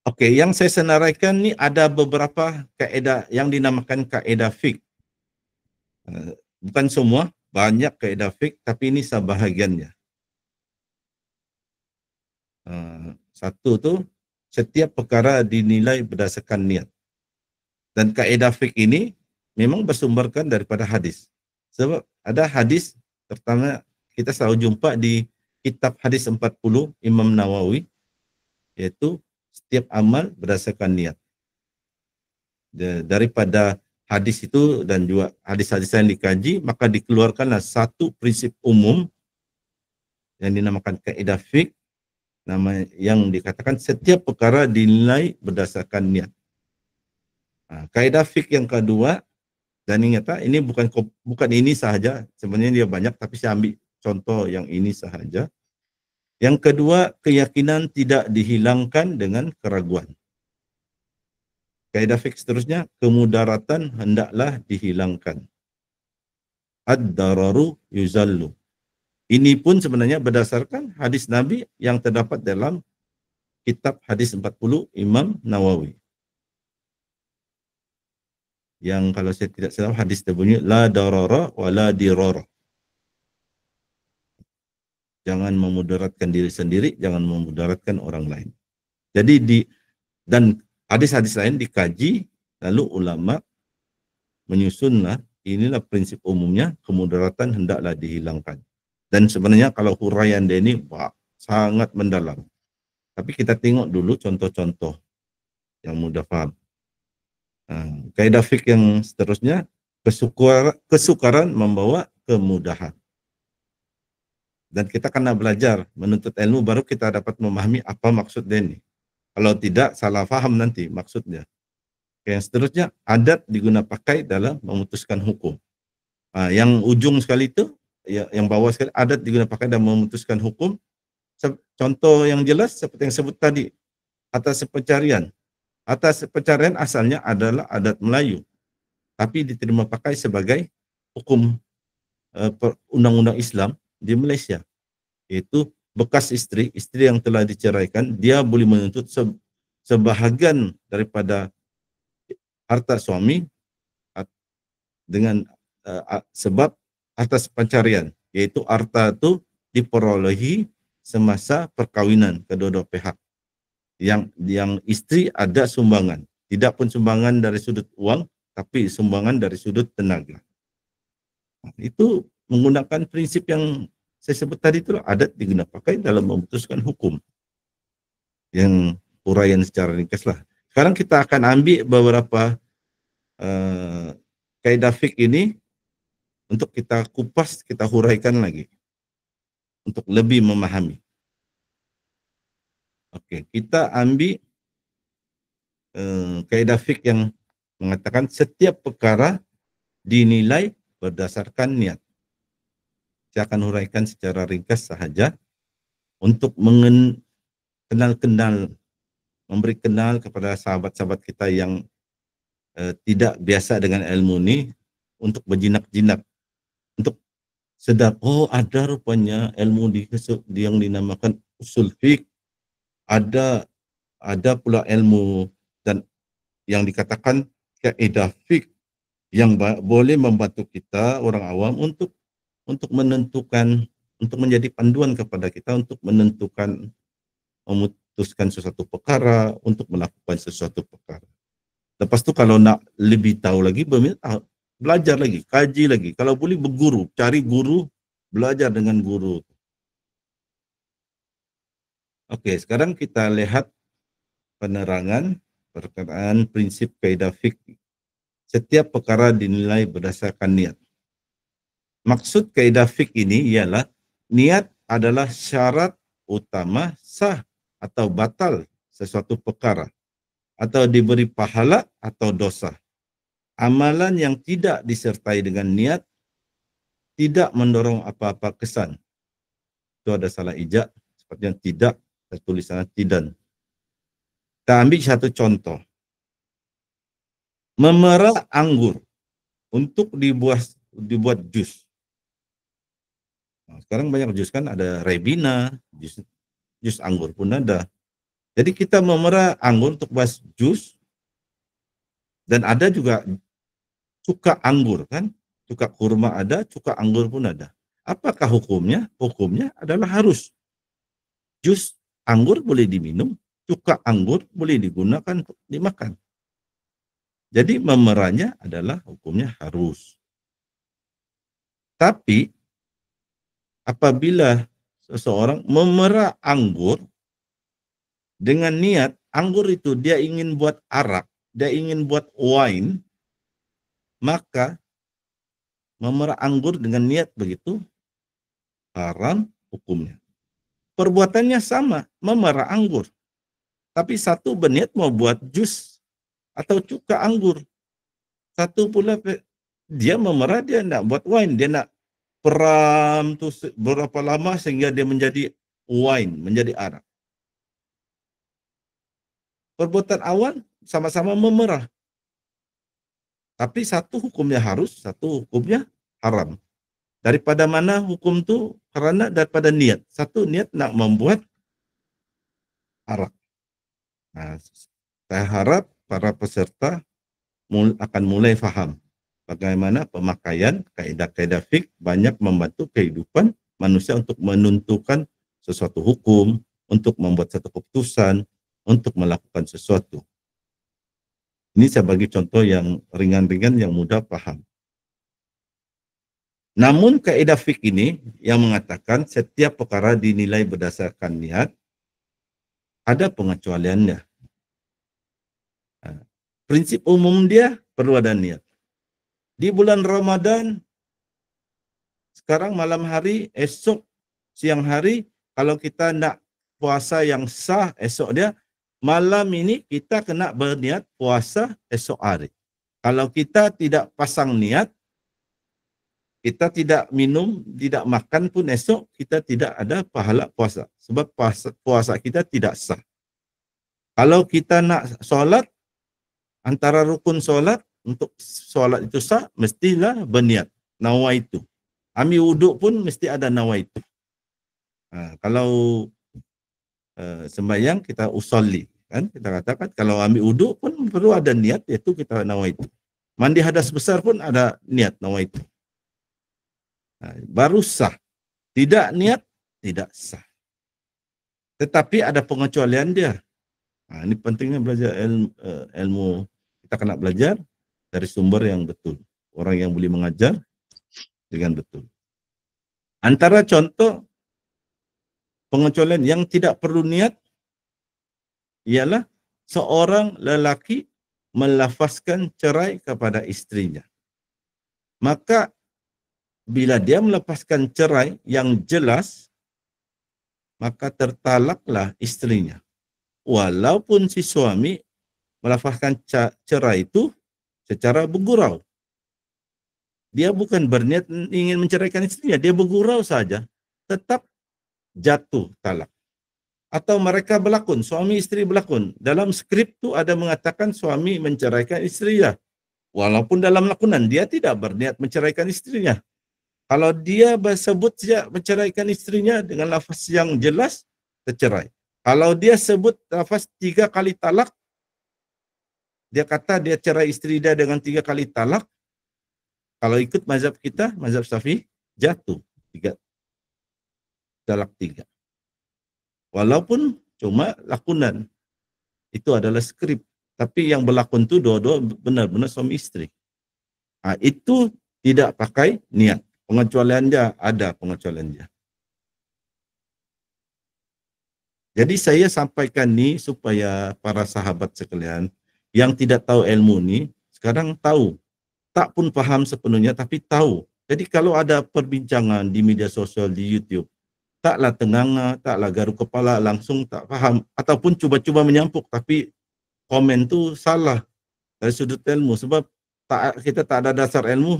Oke, yang saya senaraikan ni ada beberapa kaedah yang dinamakan kaedah fiqh. Bukan semua, banyak kaedah fiqh, tapi ini sebahagiannya. Satu tu, setiap perkara dinilai berdasarkan niat. Dan kaedah fiqh ini memang bersumberkan daripada hadis. Sebab ada hadis, terutama kita selalu jumpa di kitab hadis 40 Imam Nawawi, yaitu setiap amal berdasarkan niat. Daripada hadis itu dan juga hadis-hadis yang dikaji, maka dikeluarkanlah satu prinsip umum yang dinamakan kaedah fiqh, nama yang dikatakan setiap perkara dinilai berdasarkan niat. Kaedah fiqh yang kedua, dan ingat ini bukan ini sahaja, sebenarnya dia banyak, tapi saya ambil contoh yang ini sahaja. Yang kedua, keyakinan tidak dihilangkan dengan keraguan. Kaedah fiqh seterusnya, kemudaratan hendaklah dihilangkan. Ad-dararu yuzallu. Ini pun sebenarnya berdasarkan hadis Nabi yang terdapat dalam kitab hadis 40 Imam Nawawi. Yang kalau saya tidak salah hadis terbunyi la darara wa la dirara. Jangan memudaratkan diri sendiri, jangan memudaratkan orang lain. Jadi dan hadis-hadis lain dikaji, lalu ulama menyusunlah, inilah prinsip umumnya, kemudaratan hendaklah dihilangkan. Dan sebenarnya kalau huraian dia ini sangat mendalam. Tapi kita tengok dulu contoh-contoh yang mudah faham. Kaedah fiqh yang seterusnya, kesukaran membawa kemudahan. Dan kita kena belajar menuntut ilmu baru kita dapat memahami apa maksud dia ini. Kalau tidak, salah faham nanti maksudnya. Yang seterusnya, adat digunakan pakai dalam memutuskan hukum. Yang ujung sekali itu, yang bawah sekali, adat digunakan pakai dalam memutuskan hukum. Contoh yang jelas seperti yang sebut tadi, atas pencarian. Atas pencarian asalnya adalah adat Melayu, tapi diterima pakai sebagai hukum undang-undang Islam di Malaysia. Yaitu bekas istri yang telah diceraikan, dia boleh menuntut sebahagian daripada harta suami dengan sebab atas pencarian, yaitu harta itu diperolehi semasa perkawinan kedua-dua pihak. Yang istri ada sumbangan, tidak pun sumbangan dari sudut uang, tapi sumbangan dari sudut tenaga. Itu menggunakan prinsip yang saya sebut tadi itu adat digunakan pakai dalam memutuskan hukum. Yang uraian secara ringkas lah. Sekarang kita akan ambil beberapa kaidah fiqh ini untuk kita kupas, kita huraikan lagi untuk lebih memahami. Oke, kita ambil kaidah fiqh yang mengatakan setiap perkara dinilai berdasarkan niat. Saya akan huraikan secara ringkas sahaja untuk kenal-kenal, memberi kenal kepada sahabat-sahabat kita yang tidak biasa dengan ilmu ini, untuk berjinak-jinak, untuk sedar, oh ada rupanya ilmu yang dinamakan usul fiqh, ada pula ilmu dan yang dikatakan kaidah fiqh yang boleh membantu kita orang awam untuk menentukan, untuk menjadi panduan kepada kita untuk menentukan, memutuskan sesuatu perkara, untuk melakukan sesuatu perkara. Lepas tu kalau nak lebih tahu lagi, belajar lagi, kaji lagi. Kalau boleh berguru, cari guru, belajar dengan guru. Oke, sekarang kita lihat penerangan perkataan prinsip kaidah fiqh. Setiap perkara dinilai berdasarkan niat. Maksud kaidah fiqh ini ialah niat adalah syarat utama sah atau batal sesuatu perkara, atau diberi pahala atau dosa. Amalan yang tidak disertai dengan niat tidak mendorong apa-apa kesan. Itu ada salah ijaz, seperti yang tidak, tulisannya tidak. Kita ambil satu contoh. Memerah anggur untuk dibuat jus. Nah, sekarang banyak jus kan, ada Ribena, jus anggur pun ada. Jadi kita memerah anggur untuk buat jus, dan ada juga cuka anggur kan, cuka kurma ada, cuka anggur pun ada. Apakah hukumnya? Hukumnya adalah harus. Jus anggur boleh diminum, cuka anggur boleh digunakan untuk dimakan. Jadi memerahnya adalah hukumnya harus. Tapi apabila seseorang memerah anggur dengan niat anggur itu dia ingin buat arak, dia ingin buat wine, maka memerah anggur dengan niat begitu haram hukumnya. Perbuatannya sama, memerah anggur. Tapi satu berniat mau buat jus atau cuka anggur. Satu pula dia memerah, dia nak buat wine, dia nak peram tu berapa lama sehingga dia menjadi wine, menjadi arak. Perbuatan awal sama-sama memerah. Tapi satu hukumnya harus, satu hukumnya haram. Daripada mana hukum tu? Karena daripada niat. Satu niat nak membuat arak. Nah, saya harap para peserta akan mulai faham bagaimana pemakaian kaidah-kaidah fiqh banyak membantu kehidupan manusia untuk menentukan sesuatu hukum, untuk membuat satu keputusan, untuk melakukan sesuatu. Ini saya bagi contoh yang ringan-ringan yang mudah paham. Namun kaidah fiqh ini yang mengatakan setiap perkara dinilai berdasarkan niat, ada pengecualiannya. Prinsip umum dia perlu ada niat. Di bulan Ramadan, sekarang malam hari, esok siang hari, kalau kita nak puasa yang sah esok dia, malam ini kita kena berniat puasa esok hari. Kalau kita tidak pasang niat, kita tidak minum, tidak makan pun esok, kita tidak ada pahala puasa. Sebab puasa kita tidak sah. Kalau kita nak solat, antara rukun solat, untuk solat itu sah, mestilah berniat. Nawaitu. Ambil wuduk pun mesti ada nawaitu. Kalau sembahyang kita usolli. Kan? Kita katakan kalau ambil wuduk pun perlu ada niat, yaitu kita nawaitu. Mandi hadas besar pun ada niat nawaitu. Baru sah. Tidak niat, tidak sah. Tetapi ada pengecualian dia. Ini pentingnya belajar ilmu. Kita kena belajar dari sumber yang betul. Orang yang boleh mengajar dengan betul. Antara contoh pengecualian yang tidak perlu niat ialah seorang lelaki melafazkan cerai kepada istrinya. Maka bila dia melepaskan cerai yang jelas, maka tertalaklah istrinya. Walaupun si suami melafazkan cerai itu secara bergurau. Dia bukan berniat ingin menceraikan istrinya, dia bergurau saja, tetap jatuh talak. Atau mereka berlakon, suami istri berlakon. Dalam skrip itu ada mengatakan suami menceraikan istrinya. Walaupun dalam lakonan dia tidak berniat menceraikan istrinya. Kalau dia sebut saja menceraikan istrinya dengan lafaz yang jelas, tercerai. Kalau dia sebut lafaz 3 kali talak, dia kata dia cerai istri dia dengan 3 kali talak, kalau ikut mazhab kita, mazhab Syafi'i, jatuh 3 talak 3. Walaupun cuma lakonan, itu adalah skrip. Tapi yang berlakon itu dua-dua benar-benar suami istri. Nah, itu tidak pakai niat. Pengecualian dia ada pengecualian dia. Jadi saya sampaikan ni supaya para sahabat sekalian yang tidak tahu ilmu ni sekarang tahu. Tak pun paham sepenuhnya tapi tahu. Jadi kalau ada perbincangan di media sosial, di YouTube, taklah tenganga, taklah garuk kepala, langsung tak paham. Ataupun cuba-cuba menyampuk tapi komen tu salah dari sudut ilmu. Sebab kita tak ada dasar ilmu,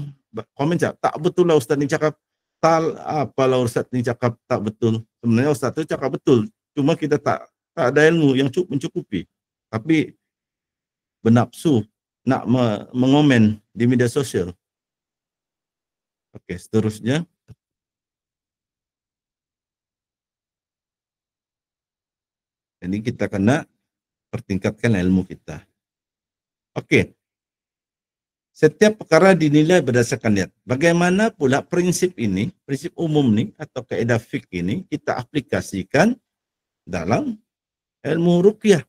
komen tak betul lah Ustaz ni cakap. Tak apalah Ustaz ni cakap tak betul. Sebenarnya Ustaz tu cakap betul. Cuma kita tak ada ilmu yang mencukupi. Tapi bernapsu nak mengomen di media sosial. Okey, seterusnya. Jadi kita kena pertingkatkan ilmu kita. Okey. Setiap perkara dinilai berdasarkan niat. Bagaimana pula prinsip ini, prinsip umum ni atau kaedah fiqh ini kita aplikasikan dalam ilmu ruqyah.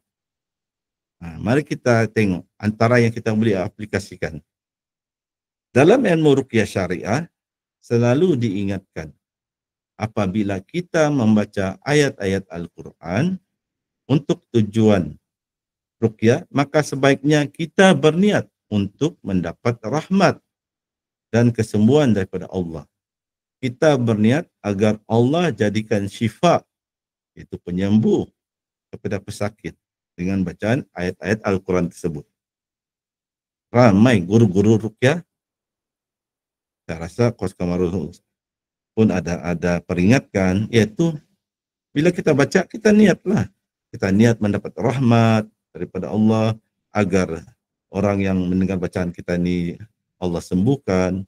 Mari kita tengok antara yang kita boleh aplikasikan. Dalam ilmu ruqyah syariah, selalu diingatkan apabila kita membaca ayat-ayat Al-Quran untuk tujuan ruqyah, maka sebaiknya kita berniat untuk mendapat rahmat dan kesembuhan daripada Allah. Kita berniat agar Allah jadikan syifa, itu penyembuh kepada pesakit dengan bacaan ayat-ayat Al-Quran tersebut. Ramai guru-guru ruqyah, saya rasa Kos Kamarul pun ada peringatkan, iaitu bila kita baca, kita niatlah. Kita niat mendapat rahmat daripada Allah agar orang yang mendengar bacaan kita ni Allah sembuhkan.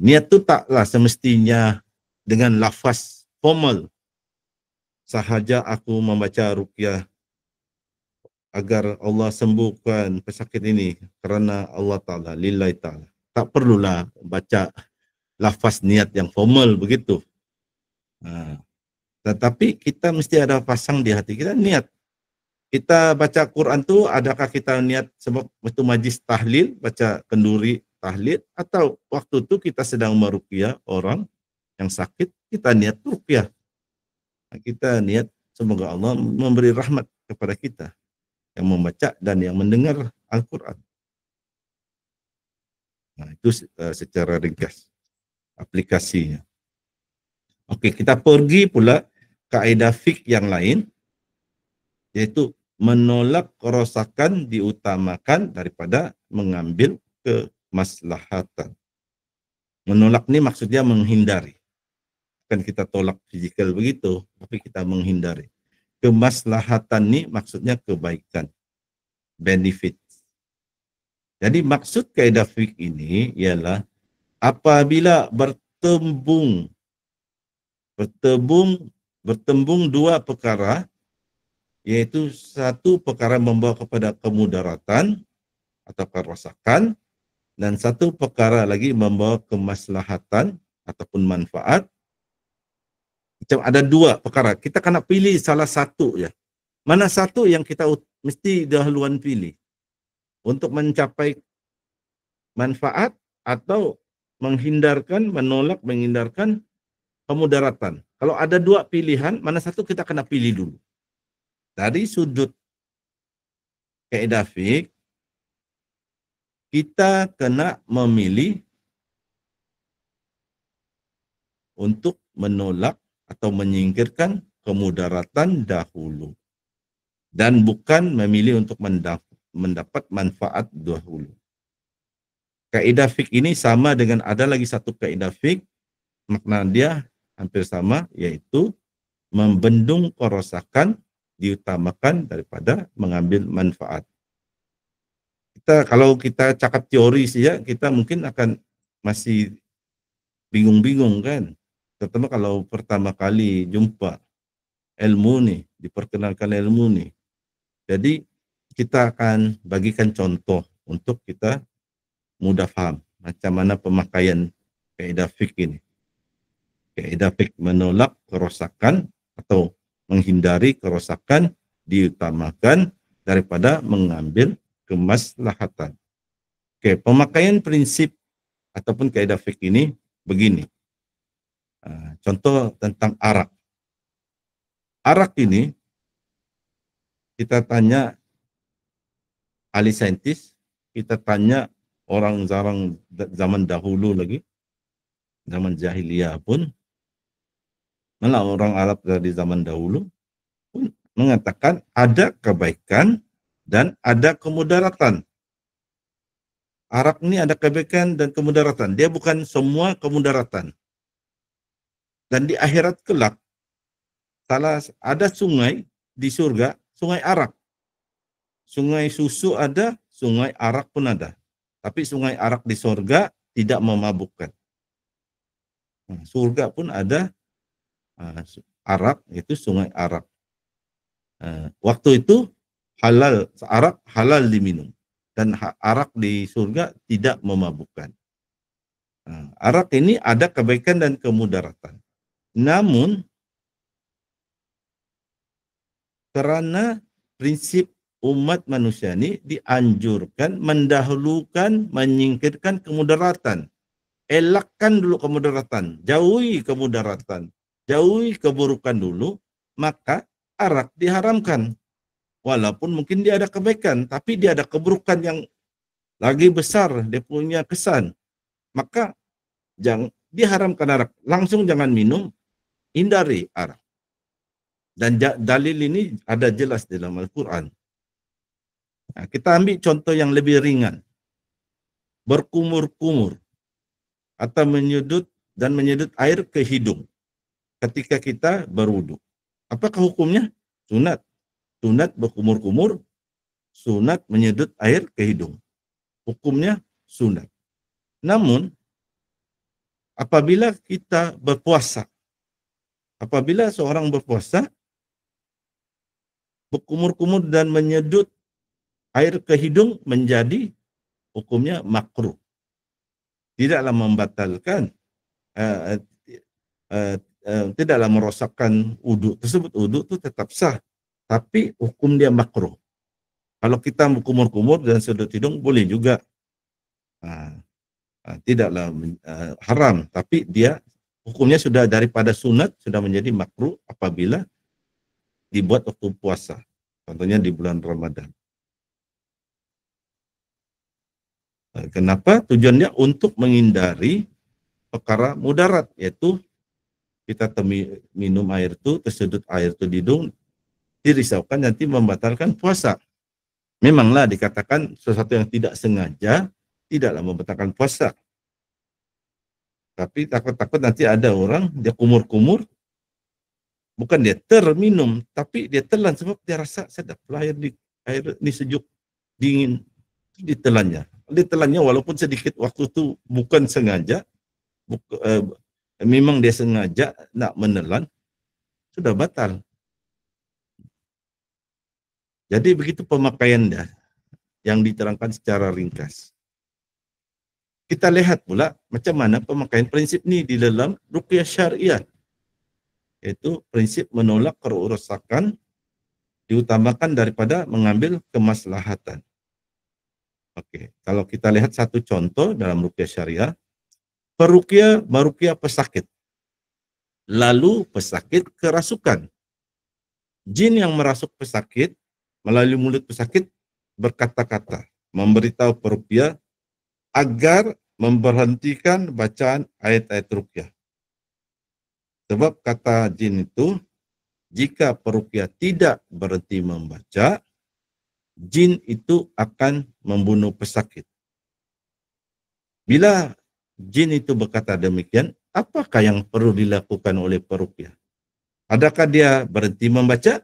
Niat tu taklah semestinya dengan lafaz formal. Sahaja aku membaca ruqyah agar Allah sembuhkan pesakit ini kerana Allah Ta'ala, lillahi ta'ala. Tak perlulah baca lafaz niat yang formal begitu. Tetapi kita mesti ada pasang di hati kita niat. Kita baca Quran tu, adakah kita niat sebab itu majlis tahlil, baca kenduri tahlil, atau waktu tu kita sedang meruqyah orang yang sakit, kita niat ruqyah. Kita niat semoga Allah memberi rahmat kepada kita yang membaca dan yang mendengar Al-Quran. Itu secara ringkas aplikasinya. Okey, kita pergi pula kaedah fiqh yang lain, yaitu menolak kerosakan diutamakan daripada mengambil kemaslahatan. Menolak ni maksudnya menghindari. Bukan kita tolak fizikal begitu, tapi kita menghindari. Kemaslahatan ni maksudnya kebaikan, benefit. Jadi maksud kaedah fiqh ini ialah apabila bertembung dua perkara, yaitu satu perkara membawa kepada kemudaratan atau kerosakan, dan satu perkara lagi membawa kemaslahatan ataupun manfaat. Macam ada dua perkara, kita kena pilih salah satu ya. Mana satu yang kita mesti dahuluan pilih untuk mencapai manfaat atau menghindarkan, menolak, menghindarkan kemudaratan. Kalau ada dua pilihan, mana satu kita kena pilih dulu. Dari sudut kaidah fiqh, kita kena memilih untuk menolak atau menyingkirkan kemudaratan dahulu. Dan bukan memilih untuk mendapat manfaat dahulu. Kaidah fiqh ini sama dengan ada lagi satu kaidah fiqh, makna dia hampir sama, yaitu membendung kerosakan diutamakan daripada mengambil manfaat. Kalau kita cakap teori saja, kita mungkin akan masih bingung-bingung kan. Terutama kalau pertama kali jumpa ilmu nih, diperkenalkan ilmu nih. Jadi kita akan bagikan contoh untuk kita mudah paham macam mana pemakaian kaidah fiqh ini. Kaidah fiqh menolak kerosakan atau menghindari kerosakan diutamakan daripada mengambil kemaslahatan. Oke, pemakaian prinsip ataupun kaidah fiqh ini begini. Contoh tentang arak. Arak ini kita tanya ahli saintis, kita tanya orang zaman dahulu lagi, zaman jahiliyah pun, malah orang Arab dari zaman dahulu pun mengatakan ada kebaikan dan ada kemudaratan. Arak ini ada kebaikan dan kemudaratan. Dia bukan semua kemudaratan. Dan di akhirat kelak, ada sungai di surga, sungai arak. Sungai susu ada, sungai arak pun ada. Tapi sungai arak di surga tidak memabukkan. Surga pun ada arak, itu sungai arak. Waktu itu arak halal diminum. Dan arak di surga tidak memabukkan. Arak ini ada kebaikan dan kemudaratan. Namun, karena prinsip umat manusia ini dianjurkan mendahulukan, menyingkirkan kemudaratan. Elakkan dulu kemudaratan, jauhi kemudaratan, jauhi keburukan dulu, maka arak diharamkan. Walaupun mungkin dia ada kebaikan, tapi dia ada keburukan yang lagi besar, dia punya kesan. Maka jangan diharamkan arak. Langsung jangan minum, hindari arak. Dan dalil ini ada jelas dalam Al-Quran. Nah, kita ambil contoh yang lebih ringan. Berkumur-kumur atau menyedut air ke hidung ketika kita berwudu. Apakah hukumnya? Sunat. Sunat berkumur-kumur, sunat menyedut air ke hidung. Hukumnya sunat. Namun, apabila kita berpuasa, apabila seorang berpuasa, berkumur-kumur dan menyedut air ke hidung menjadi hukumnya makruh. Tidaklah membatalkan, tidaklah merosakkan wudu tersebut. Wudu itu tetap sah, tapi hukum dia makruh. Kalau kita berkumur-kumur dan sedut hidung boleh juga, tidaklah haram, tapi dia hukumnya sudah daripada sunat sudah menjadi makruh apabila dibuat waktu puasa, contohnya di bulan Ramadan. Kenapa? Tujuannya untuk menghindari perkara mudarat, yaitu kita minum air itu, tersedut air itu di hidung, dirisaukan nanti membatalkan puasa. Memanglah dikatakan sesuatu yang tidak sengaja tidaklah membatalkan puasa. Tapi takut-takut nanti ada orang dia kumur-kumur, bukan dia terminum, tapi dia telan sebab dia rasa sedap. Air ini sejuk, dingin, ditelannya. Ditelannya walaupun sedikit waktu itu bukan sengaja, memang dia sengaja nak menelan, sudah batal. Jadi begitu pemakaian dia yang diterangkan secara ringkas. Kita lihat pula macam mana pemakaian prinsip ini di dalam ruqyah syariah. Yaitu prinsip menolak kerusakan diutamakan daripada mengambil kemaslahatan. Oke, kalau kita lihat satu contoh dalam ruqyah syariah, meruqyah pesakit. lalu pesakit kerasukan. Jin yang merasuk pesakit melalui mulut pesakit berkata-kata, memberitahu peruqyah agar memberhentikan bacaan ayat-ayat ruqyah. Sebab kata jin itu, jika peruqyah tidak berhenti membaca, jin itu akan membunuh pesakit. Bila jin itu berkata demikian, apakah yang perlu dilakukan oleh peruqyah? Adakah dia berhenti membaca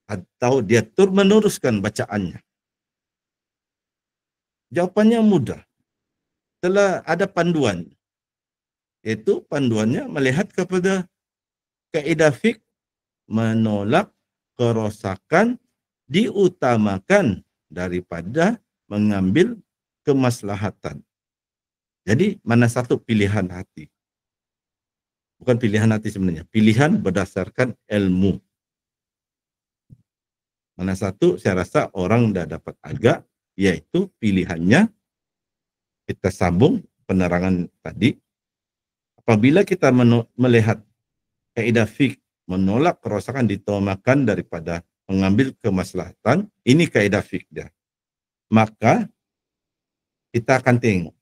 atau dia meneruskan bacaannya? Jawapannya mudah. Telah ada panduan, yaitu panduannya melihat kepada kaidah fiqh menolak kerosakan diutamakan daripada mengambil kemaslahatan. Jadi mana satu pilihan hati? Bukan pilihan hati sebenarnya, pilihan berdasarkan ilmu. Mana satu saya rasa orang dah dapat agak, yaitu pilihannya kita sambung penerangan tadi. Apabila kita melihat kaidah fiqh menolak kerosakan diutamakan daripada mengambil kemaslahatan, ini kaidah fiqh dia. Maka kita akan tengok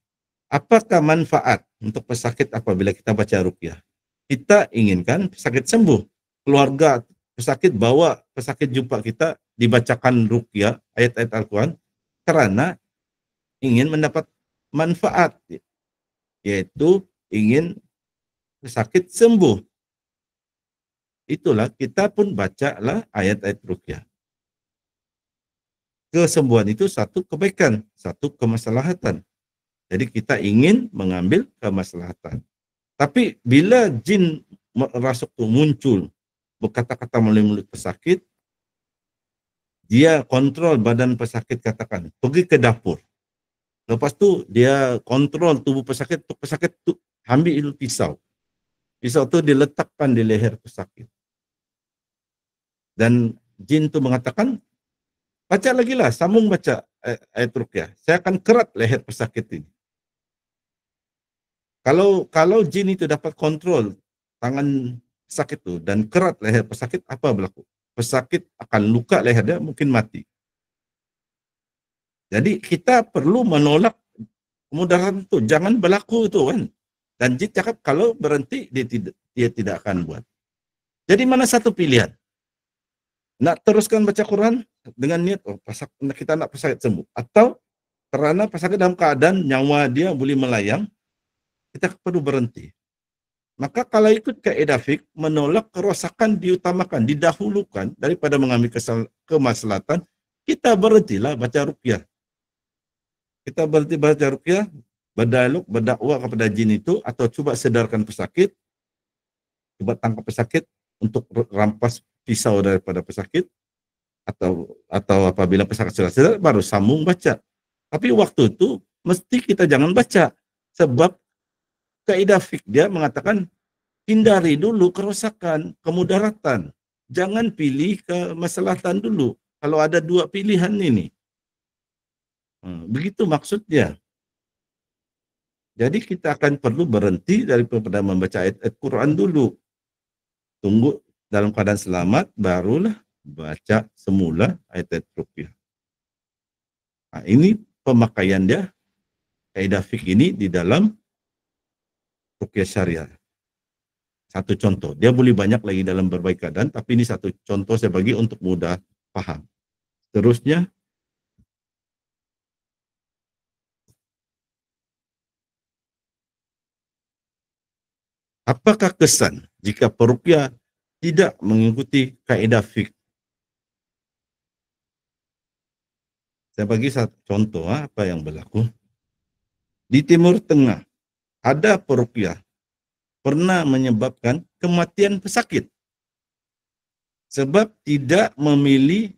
apakah manfaat untuk pesakit apabila kita baca ruqyah. Kita inginkan pesakit sembuh. Keluarga pesakit bawa pesakit jumpa kita, dibacakan ruqyah ayat-ayat Al-Quran karena ingin mendapat manfaat, yaitu ingin pesakit sembuh. Itulah kita pun bacalah ayat-ayat ruqyah. Kesembuhan itu satu kebaikan, satu kemaslahatan. Jadi kita ingin mengambil kemaslahatan. Tapi bila jin merasuk itu muncul, berkata-kata melalui mulut pesakit, dia kontrol badan pesakit, katakan, pergi ke dapur. Lepas tu dia kontrol tubuh pesakit, pesakit tu ambil pisau. Pisau tu diletakkan di leher pesakit. Dan jin tu mengatakan, baca lagi lah, sambung baca ayat ruqyah. Saya akan kerat leher pesakit ini. Kalau jin itu dapat kontrol tangan pesakit itu dan kerat leher pesakit, apa berlaku? Pesakit akan luka leher dia, mungkin mati. Jadi kita perlu menolak kemudahan itu, jangan berlaku itu kan. Dan jin cakap kalau berhenti dia tidak akan buat. Jadi mana satu pilihan? Nak teruskan baca Quran dengan niat kita nak pesakit sembuh, atau kerana pesakit dalam keadaan nyawa dia boleh melayang, kita perlu berhenti. Maka kalau ikut kaidah fiqh, menolak kerosakan diutamakan, didahulukan daripada mengambil kemaslahatan, kita berhentilah baca ruqyah. Kita berhenti baca ruqyah, berdialog, berdakwah kepada jin itu, atau cuba sedarkan pesakit, cuba tangkap pesakit untuk rampas pisau daripada pesakit, atau apabila pesakit sudah sedar, baru sambung baca. Tapi waktu itu mesti kita jangan baca, sebab kaidah fiqh dia mengatakan hindari dulu kerosakan, kemudaratan. Jangan pilih kemaslahatan dulu. Kalau ada dua pilihan ini. Begitu maksudnya. Jadi kita akan perlu berhenti daripada membaca ayat Quran dulu. Tunggu dalam keadaan selamat, barulah baca semula ayat ruqyah. Ini pemakaian dia, kaidah fiqh ini di dalam ruqyah syariah. Satu contoh, dia boleh banyak lagi dalam berbagai keadaan, tapi ini satu contoh saya bagi untuk mudah paham. Terusnya, apakah kesan jika peruqyah tidak mengikuti kaidah fiqh? Saya bagi satu contoh apa yang berlaku. Di Timur Tengah, ada peruqyah pernah menyebabkan kematian pesakit. Sebab tidak memilih,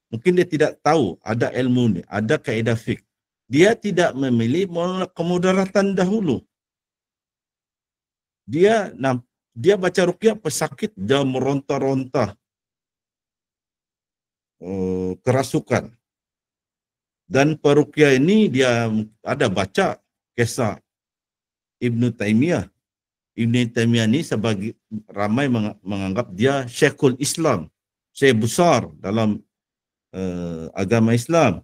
mungkin dia tidak tahu ada ilmu ni, ada kaidah fiqh. Dia tidak memilih kemudaratan dahulu. Dia baca ruqyah, pesakit dia meronta-ronta, kerasukan. Dan peruqyah ini dia ada baca kisah Ibnu Taimiyah Ibn Taimiyah ini sebagai ramai menganggap dia Syekhul Islam, syekh besar dalam agama Islam.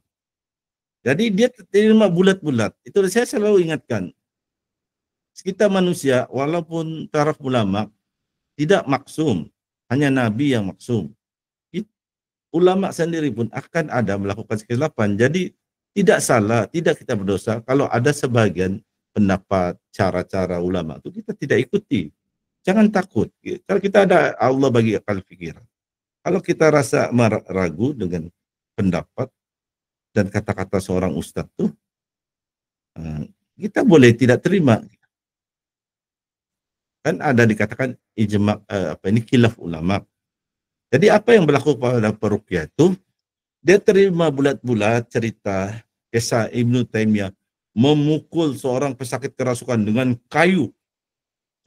Jadi dia terima bulat-bulat. Itu saya selalu ingatkan. Kita manusia walaupun taraf ulama tidak maksum, hanya Nabi yang maksum. Ulama sendiri pun akan ada melakukan kesilapan. Jadi tidak salah, tidak kita berdosa kalau ada sebagian pendapat, cara-cara ulama itu kita tidak ikuti. Jangan takut. Kalau kita ada Allah bagi akal pikiran. Kalau kita rasa ragu dengan pendapat dan kata-kata seorang ustadz tuh, kita boleh tidak terima. Kan ada dikatakan ijma, khilaf ulama. Jadi apa yang berlaku pada peruqyah itu, dia terima bulat-bulat cerita kisah Ibnu Taimiyah memukul seorang pesakit kerasukan dengan kayu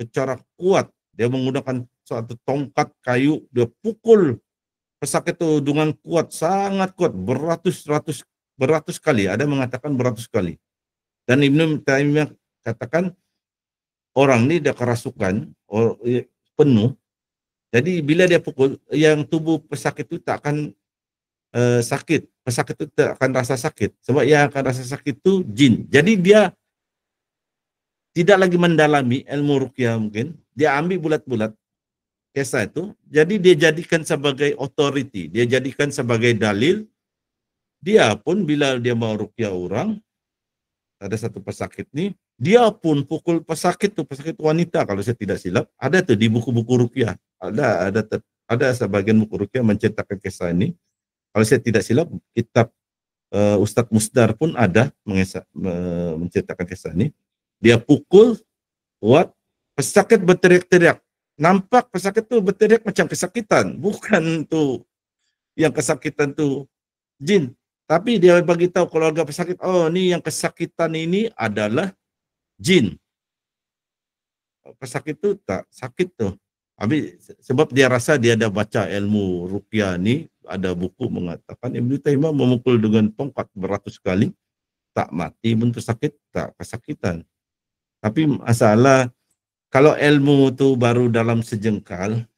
secara kuat. Dia menggunakan suatu tongkat kayu, dia pukul pesakit itu dengan kuat, sangat kuat, beratus kali. Ada mengatakan beratus kali. Dan Ibnu Taimiyah katakan orang ini dia kerasukan penuh. Jadi bila dia pukul, yang tubuh pesakit itu tak akan sakit. Pesakit itu tak akan rasa sakit. Sebab yang akan rasa sakit itu jin. Jadi dia tidak lagi mendalami ilmu ruqyah mungkin. Dia ambil bulat-bulat kisah itu. Jadi dia jadikan sebagai authority. Dia jadikan sebagai dalil. Dia pun bila dia mau ruqyah orang, ada satu pesakit nih, dia pun pukul pesakit tuh, pesakit wanita kalau saya tidak silap. Ada tuh di buku-buku ruqyah. Ada sebagian buku ruqyah menceritakan kisah ini. Kalau saya tidak silap, kitab Ustadz Musdar pun ada menceritakan kisah ini. Dia pukul, kuat, pesakit berteriak-teriak. Nampak pesakit tuh berteriak macam kesakitan, bukan tuh yang kesakitan tuh jin. Tapi dia bagi tahu keluarga pesakit, oh ini yang kesakitan ini adalah jin. Pesakit itu tak sakit tuh. Sebab dia rasa dia ada baca ilmu ruqyah ini, ada buku mengatakan Ibnu Taimiyah memukul dengan tongkat beratus kali, tak mati pun sakit, tak kesakitan. Tapi masalah kalau ilmu itu baru dalam sejengkal,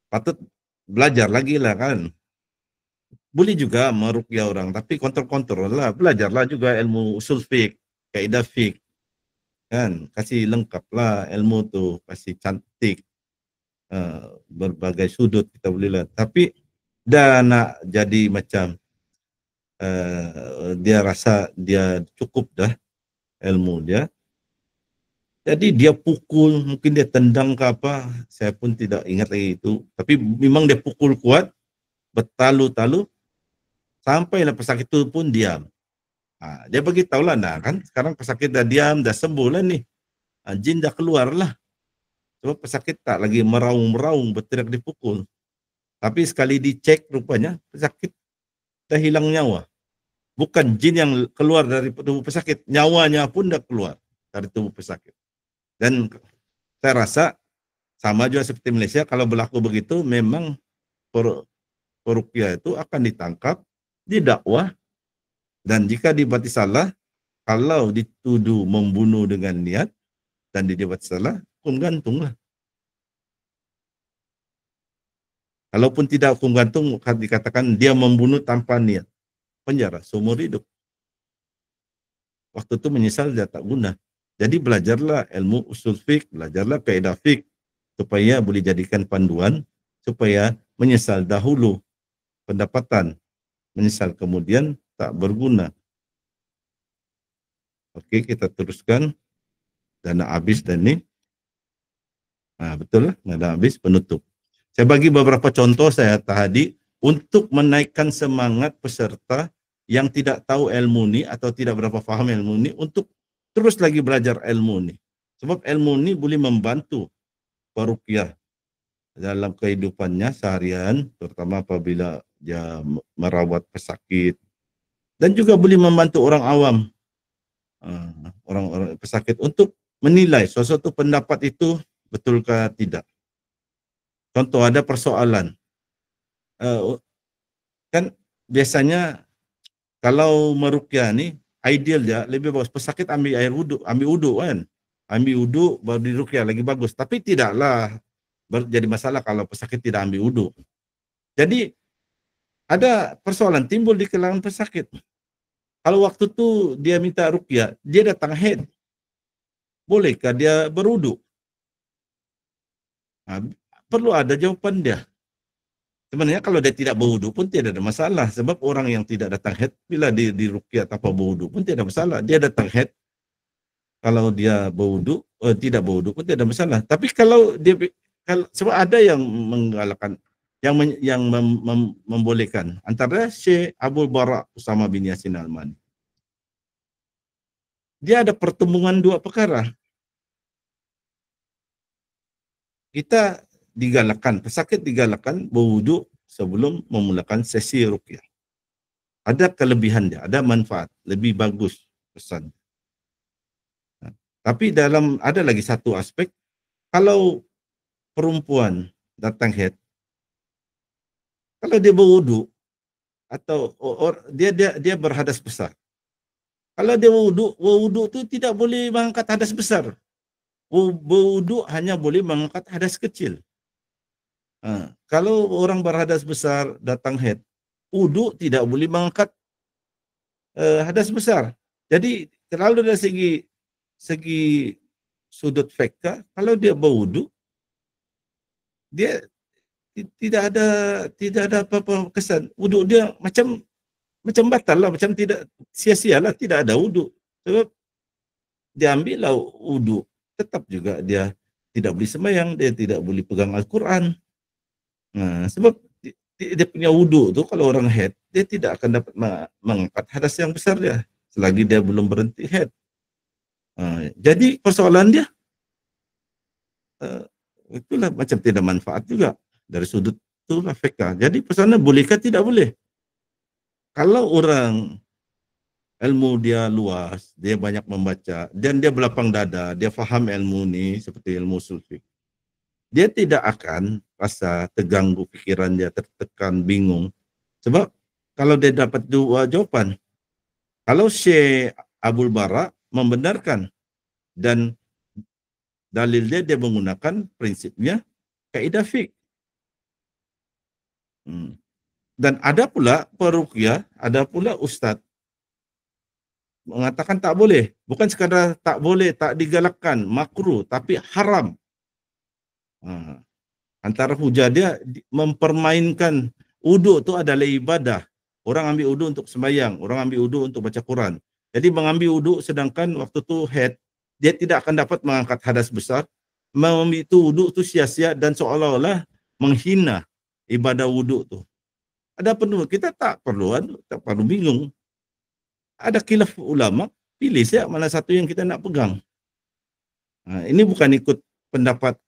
patut belajar lagi lah kan. Boleh juga meruqyah orang, tapi kontrol-kontrol lah, belajarlah juga ilmu usul fiqh, kaidah fiqh, kan, kasih lengkap lah ilmu tuh, kasih cantik, berbagai sudut kita boleh lihat. Tapi dah nak jadi macam dia rasa dia cukup dah ilmu dia, jadi dia pukul, mungkin dia tendang ke apa, saya pun tidak ingat lagi itu, tapi memang dia pukul kuat, bertalu-talu, sampailah pesakit itu pun diam. Dia beritahu lah, nah kan sekarang pesakit dah diam, dah sembuh lah nih. Jin dah keluar lah. Sebab pesakit tak lagi meraung-meraung, berteriak dipukul. Tapi sekali dicek rupanya pesakit dah hilang nyawa. Bukan jin yang keluar dari tubuh pesakit, nyawanya pun dah keluar dari tubuh pesakit. Dan saya rasa sama juga seperti Malaysia, kalau berlaku begitu memang peruqyah itu akan ditangkap, didakwah, dan jika didapati salah, kalau dituduh membunuh dengan niat dan didapati salah, hukum gantung lah. Kalaupun tidak hukum gantung, dikatakan dia membunuh tanpa niat, penjara seumur hidup. Waktu itu menyesal dia tak guna. Jadi belajarlah ilmu usul fiqh, belajarlah kaidah fiqh, supaya boleh jadikan panduan, supaya menyesal dahulu pendapatan, menyesal kemudian tak berguna. Oke, kita teruskan. Dana habis dan ini. Betul lah, dana habis, penutup. Saya bagi beberapa contoh saya tadi untuk menaikkan semangat peserta yang tidak tahu ilmu ini atau tidak berapa faham ilmu ini untuk terus lagi belajar ilmu ini. Sebab ilmu ini boleh membantu peruqyah dalam kehidupannya seharian, terutama apabila dia merawat pesakit, dan juga boleh membantu orang awam, orang-orang pesakit untuk menilai sesuatu pendapat itu betulkah tidak. Contoh, ada persoalan, kan biasanya kalau meruqyah ni ideal dia lebih bagus pesakit ambil air wuduk, ambil wuduk kan. ambil wudhu baru diruqyah lagi bagus. Tapi tidaklah jadi masalah kalau pesakit tidak ambil wudhu. Jadi ada persoalan timbul di kalangan pesakit. Kalau waktu itu dia minta ruqyah, dia datang haid, bolehkah dia berwudhu? Nah, perlu ada jawaban dia. Sebenarnya kalau dia tidak berwudhu pun tidak ada masalah. Sebab orang yang tidak datang haid, bila di ruqyah tanpa berwudhu pun tidak ada masalah. Dia datang haid, kalau dia berwudhu, tidak berwudhu pun tidak ada masalah. Tapi kalau dia, sebab ada yang menggalakkan, yang membolehkan. Antara Syekh Abul Bara Usama bin Yasin Al-Mani. Dia ada pertemuan dua perkara. Kita digalakkan, pesakit digalakkan berwudhu sebelum memulakan sesi ruqyah. Ada kelebihan dia, ada manfaat, lebih bagus pesan. Tapi ada lagi satu aspek, kalau perempuan datang haid, kalau dia berwudhu atau dia berhadas besar. Kalau dia berwudhu itu tidak boleh mengangkat hadas besar. Berwudhu hanya boleh mengangkat hadas kecil. Kalau orang berhadas besar datang haid, wudhu tidak boleh mengangkat hadas besar. Jadi terlalu dari segi sudut fikih, kalau dia berwudhu, dia tidak ada apa-apa kesan. Wudhu dia macam batal lah, macam tidak sia-sia lah, tidak ada wudhu. Sebab dia ambil lah wudhu, tetap juga dia tidak boleh sembahyang, dia tidak boleh pegang Al-Quran. Nah, sebab dia punya wudhu tu, kalau orang haid, dia tidak akan dapat mengangkat hadas yang besar dia, selagi dia belum berhenti haid. Jadi persoalan dia, itulah macam tidak manfaat juga, dari sudut itulah fikih. Jadi persoalan bolehkah tidak boleh? Kalau orang ilmu dia luas, dia banyak membaca, dan dia belapang dada, dia faham ilmu ni seperti ilmu usul fiqh, dia tidak akan rasa terganggu pikiran dia, tertekan, bingung. Sebab kalau dia dapat dua jawaban, kalau Syekh Abul Bara membenarkan dan dalil dia menggunakan prinsipnya kaidah fiqh. Dan ada pula peruqyah, ada pula ustaz mengatakan tak boleh. Bukan sekadar tak boleh, tak digalakkan, makruh, tapi haram. Antara hujah dia mempermainkan wudhu itu adalah ibadah. Orang ambil wudhu untuk sembahyang, orang ambil wudhu untuk baca Quran. Jadi mengambil wudhu sedangkan waktu itu haid, dia tidak akan dapat mengangkat hadas besar. Mengambil itu wudhu itu sia-sia dan seolah-olah menghina ibadah wudhu itu. Ada penuh, kita tak perlu bingung. Ada khilaf ulama, pilih saja mana satu yang kita nak pegang. Ini bukan ikut pendapat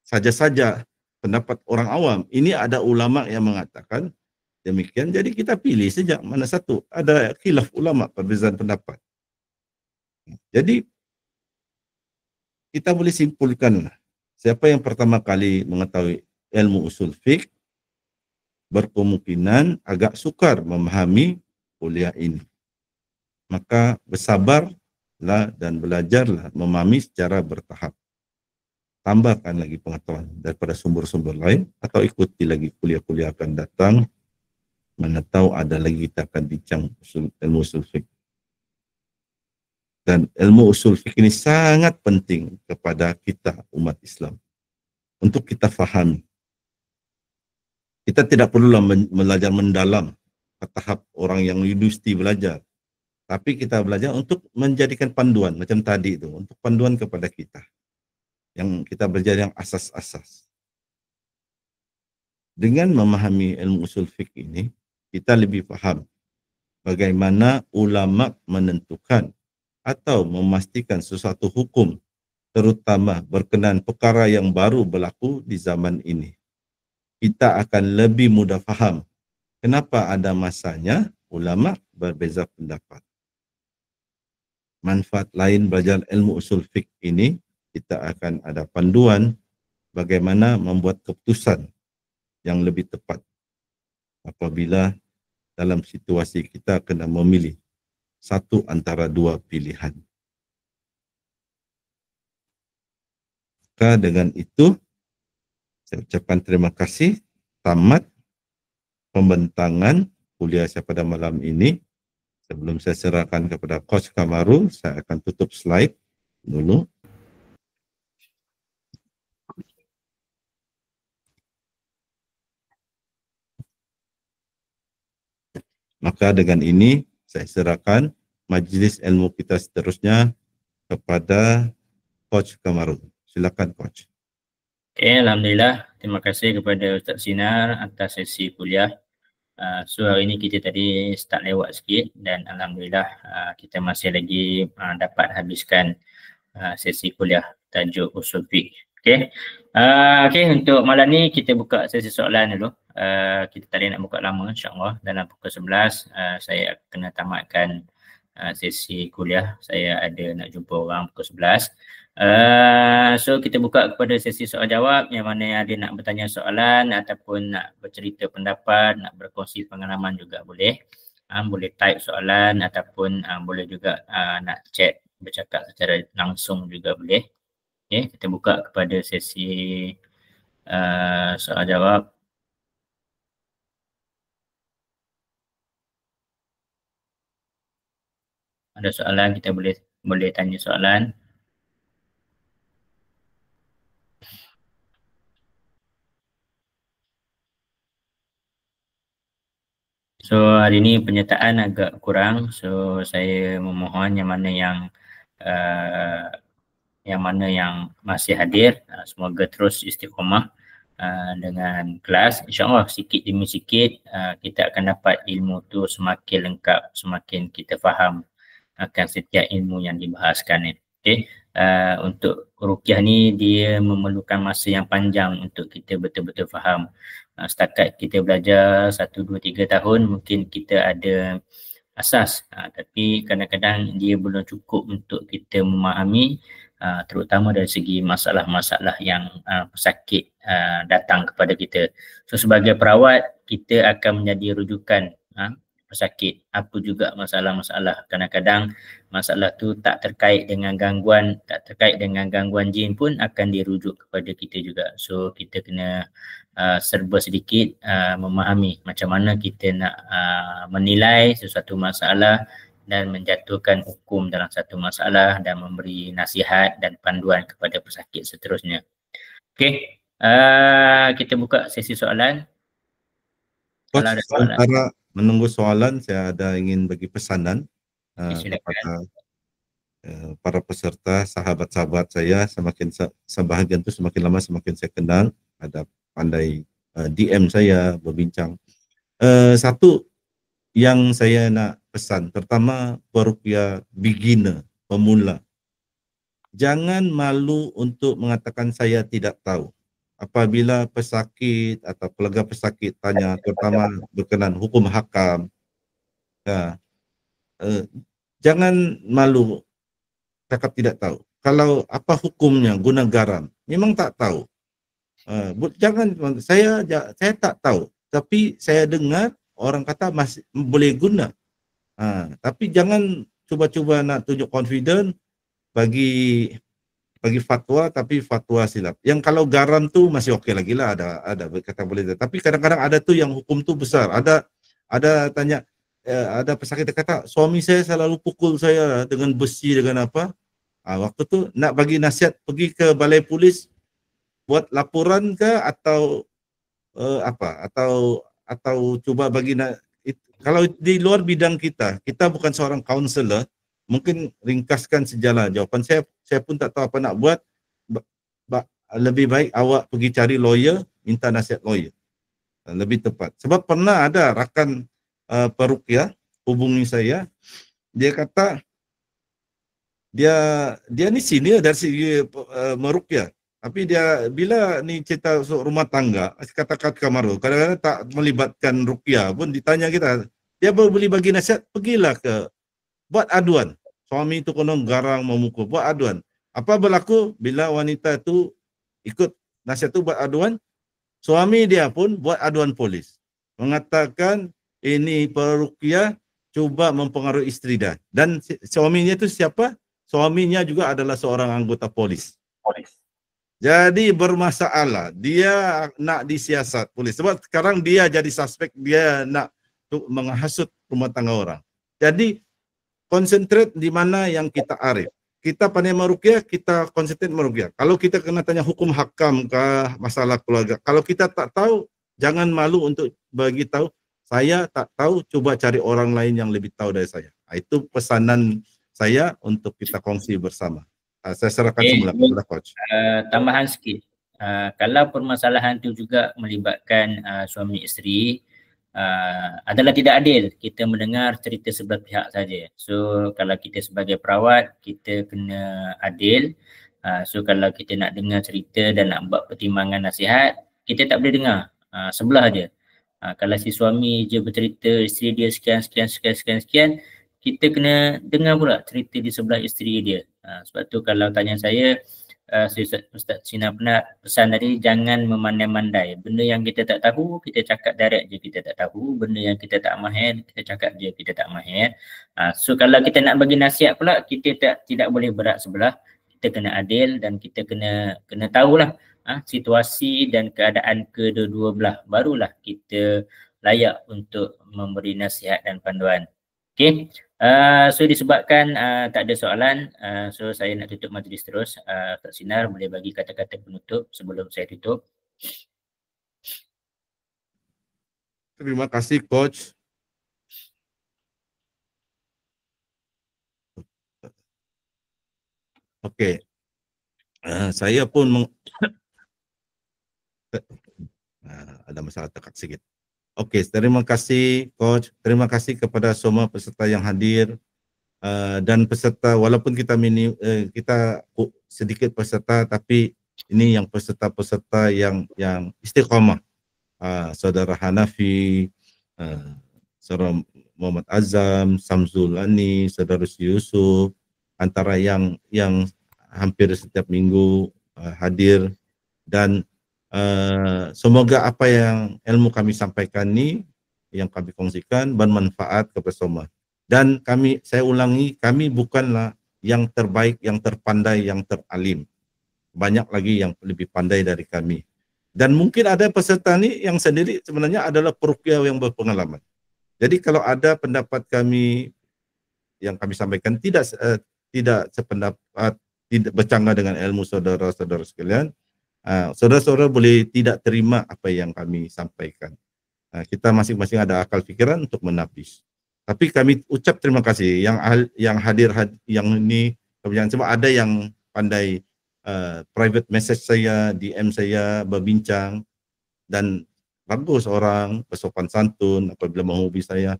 saja-saja, pendapat orang awam. Ini ada ulama yang mengatakan demikian, jadi kita pilih saja mana satu. Ada khilaf ulama, perbezaan pendapat. Jadi kita boleh simpulkan, siapa yang pertama kali mengetahui ilmu usul fiqh berkemungkinan agak sukar memahami kuliah ini. Maka bersabarlah dan belajarlah memahami secara bertahap. Tambahkan lagi pengetahuan daripada sumber-sumber lain, atau ikuti lagi kuliah-kuliah akan datang, mana tahu ada lagi kita akan bincang ilmu usul fiqh. Dan ilmu usul fiqh ini sangat penting kepada kita umat Islam untuk kita fahami. Kita tidak perlulah belajar mendalam ke tahap orang yang universiti belajar, tapi kita belajar untuk menjadikan panduan macam tadi itu, untuk panduan kepada kita. Yang kita belajar yang asas-asas. Dengan memahami ilmu usul fiqh ini, kita lebih faham bagaimana ulama menentukan atau memastikan sesuatu hukum, terutama berkenaan perkara yang baru berlaku di zaman ini. Kita akan lebih mudah faham kenapa ada masanya ulama berbeza pendapat. Manfaat lain belajar ilmu usul fiqh ini, kita akan ada panduan bagaimana membuat keputusan yang lebih tepat apabila dalam situasi kita kena memilih satu antara dua pilihan. Maka dengan itu saya ucapkan terima kasih. Tamat pembentangan kuliah saya pada malam ini. Sebelum saya serahkan kepada Coach Kamarul, saya akan tutup slide dulu. Maka dengan ini saya serahkan majlis ilmu kita seterusnya kepada Coach Kamarul. Silakan Coach. Okay, Alhamdulillah. Terima kasih kepada Ustaz Sinar atas sesi kuliah. So hari ini kita tadi start lewat sikit dan Alhamdulillah kita masih lagi dapat habiskan sesi kuliah tajuk usul fiqh. Okay. Okay, untuk malam ni kita buka sesi soalan dulu. Kita tadi nak buka lama insyaAllah. Dalam pukul 11 saya kena tamatkan sesi kuliah. Saya ada nak jumpa orang pukul 11. So kita buka kepada sesi soal jawab, yang mana yang ada nak bertanya soalan ataupun nak bercerita pendapat, nak berkongsi pengalaman juga boleh. Boleh type soalan ataupun boleh juga nak chat, bercakap secara langsung juga boleh. Okay, kita buka kepada sesi soal jawab. Ada soalan kita boleh tanya soalan. So hari ini penyertaan agak kurang, so saya memohon yang mana yang masih hadir, semoga terus istiqomah dengan kelas. InsyaAllah sikit demi sikit kita akan dapat ilmu tu semakin lengkap, semakin kita faham akan setiap ilmu yang dibahaskan ni. Okay. Untuk ruqyah ni dia memerlukan masa yang panjang untuk kita betul-betul faham. Setakat kita belajar 1, 2, 3 tahun mungkin kita ada asas, tapi kadang-kadang dia belum cukup untuk kita memahami, terutama dari segi masalah-masalah yang pesakit datang kepada kita. So sebagai perawat kita akan menjadi rujukan pesakit, apa juga masalah-masalah. Kadang-kadang masalah tu tak terkait dengan gangguan jin pun akan dirujuk kepada kita juga. So kita kena serba sedikit memahami macam mana kita nak menilai sesuatu masalah dan menjatuhkan hukum dalam satu masalah dan memberi nasihat dan panduan kepada pesakit seterusnya. Okey, kita buka sesi soalan. Coach, sementara menunggu soalan, saya ada ingin bagi pesanan kepada para peserta, sahabat-sahabat saya. Semakin sebahagian tu semakin lama semakin saya kenal, ada pandai DM saya berbincang. Satu yang saya nak pesan, pertama peruqyah beginner, pemula. Jangan malu untuk mengatakan saya tidak tahu. Apabila pesakit atau keluarga pesakit tanya, terutama berkenaan hukum hakam, jangan malu cakap tidak tahu. Kalau apa hukumnya guna garam, memang tak tahu. Jangan, saya tak tahu, tapi saya dengar orang kata masih boleh guna. Tapi jangan cuba-cuba nak tunjuk confident bagi fatwa, tapi fatwa silap. Yang kalau garam tu masih okey lagi lah, ada kata boleh. Tapi kadang-kadang ada tu yang hukum tu besar. Ada tanya, ada pesakit kata suami saya selalu pukul saya dengan besi, dengan apa. Waktu tu nak bagi nasihat pergi ke balai polis, buat laporan ke atau atau cuba bagi kalau di luar bidang kita bukan seorang kaunselor, mungkin ringkaskan sejalan jawapan saya pun tak tahu apa nak buat. Lebih baik awak pergi cari lawyer, minta nasihat lawyer, lebih tepat. Sebab pernah ada rakan peruqyah hubungi saya, dia kata dia ni senior dari segi meruqyah, tapi dia bila ni cerita rumah tangga, kata-kata Kamarul, kadang-kadang tak melibatkan ruqyah pun ditanya kita, dia boleh bagi nasihat, pergilah ke buat aduan. Suami itu konon garang memukul, buat aduan. Apa berlaku bila wanita itu ikut nasihat itu buat aduan? Suami dia pun buat aduan polis, mengatakan ini peruqyah cuba mempengaruhi isteri dia. Dan suaminya itu siapa? Suaminya juga adalah seorang anggota polis. Jadi bermasalah. Dia nak disiasat polis. Sebab sekarang dia jadi suspek, dia nak menghasut rumah tangga orang. Jadi konsentrate di mana yang kita arif. Kita pandai meruqyah, kita konsentrate meruqyah. Kalau kita kena tanya hukum hakam ke masalah keluarga, kalau kita tak tahu, jangan malu untuk bagi tahu. Saya tak tahu, coba cari orang lain yang lebih tahu dari saya. Itu pesanan saya untuk kita kongsi bersama. Saya serahkan semula kepada coach. Tambahan sikit. Kalau permasalahan itu juga melibatkan suami isteri, adalah tidak adil kita mendengar cerita sebelah pihak saja. So kalau kita sebagai perawat, kita kena adil. So kalau kita nak dengar cerita dan nak buat pertimbangan nasihat, kita tak boleh dengar sebelah je. Kalau si suami je bercerita isteri dia sekian, kita kena dengar pula cerita di sebelah isteri dia. Sebab tu kalau tanya saya, Ustaz Sina pernah pesan tadi, jangan memandai-mandai. Benda yang kita tak tahu, kita cakap direct je kita tak tahu. Benda yang kita tak mahir, kita cakap je kita tak mahir. So kalau kita nak bagi nasihat pula, kita tidak boleh berat sebelah. Kita kena adil dan kita kena tahulah situasi dan keadaan kedua-dua belah. Barulah kita layak untuk memberi nasihat dan panduan. Okay. So disebabkan tak ada soalan, so saya nak tutup majlis terus. Ustaz Sinar boleh bagi kata-kata penutup sebelum saya tutup. Terima kasih coach. Okey. Saya pun ada masalah tekak sikit. Okey, terima kasih coach. Terima kasih kepada semua peserta yang hadir. Dan peserta, walaupun kita sedikit peserta, tapi ini yang peserta-peserta yang istiqamah. Saudara Hanafi, Saudara Muhammad Azam, Samzul Ani, Saudara Yusuf, antara yang hampir setiap minggu hadir, dan semoga apa yang ilmu kami sampaikan ni, yang kami kongsikan bermanfaat kepada semua. Dan saya ulangi, kami bukanlah yang terbaik, yang terpandai, yang teralim. Banyak lagi yang lebih pandai dari kami. Dan mungkin ada peserta ni yang sendiri sebenarnya adalah peruqyah yang berpengalaman. Jadi kalau ada pendapat kami yang kami sampaikan tidak sependapat, tidak bercanggah dengan ilmu saudara-saudara sekalian, saudara-saudara boleh tidak terima apa yang kami sampaikan. Kita masing-masing ada akal fikiran untuk menapis. Tapi kami ucap terima kasih yang hadir yang ini, kemudian sebab ada yang pandai private message saya, DM saya, berbincang, dan bagus orang, bersopan santun apabila menghubungi saya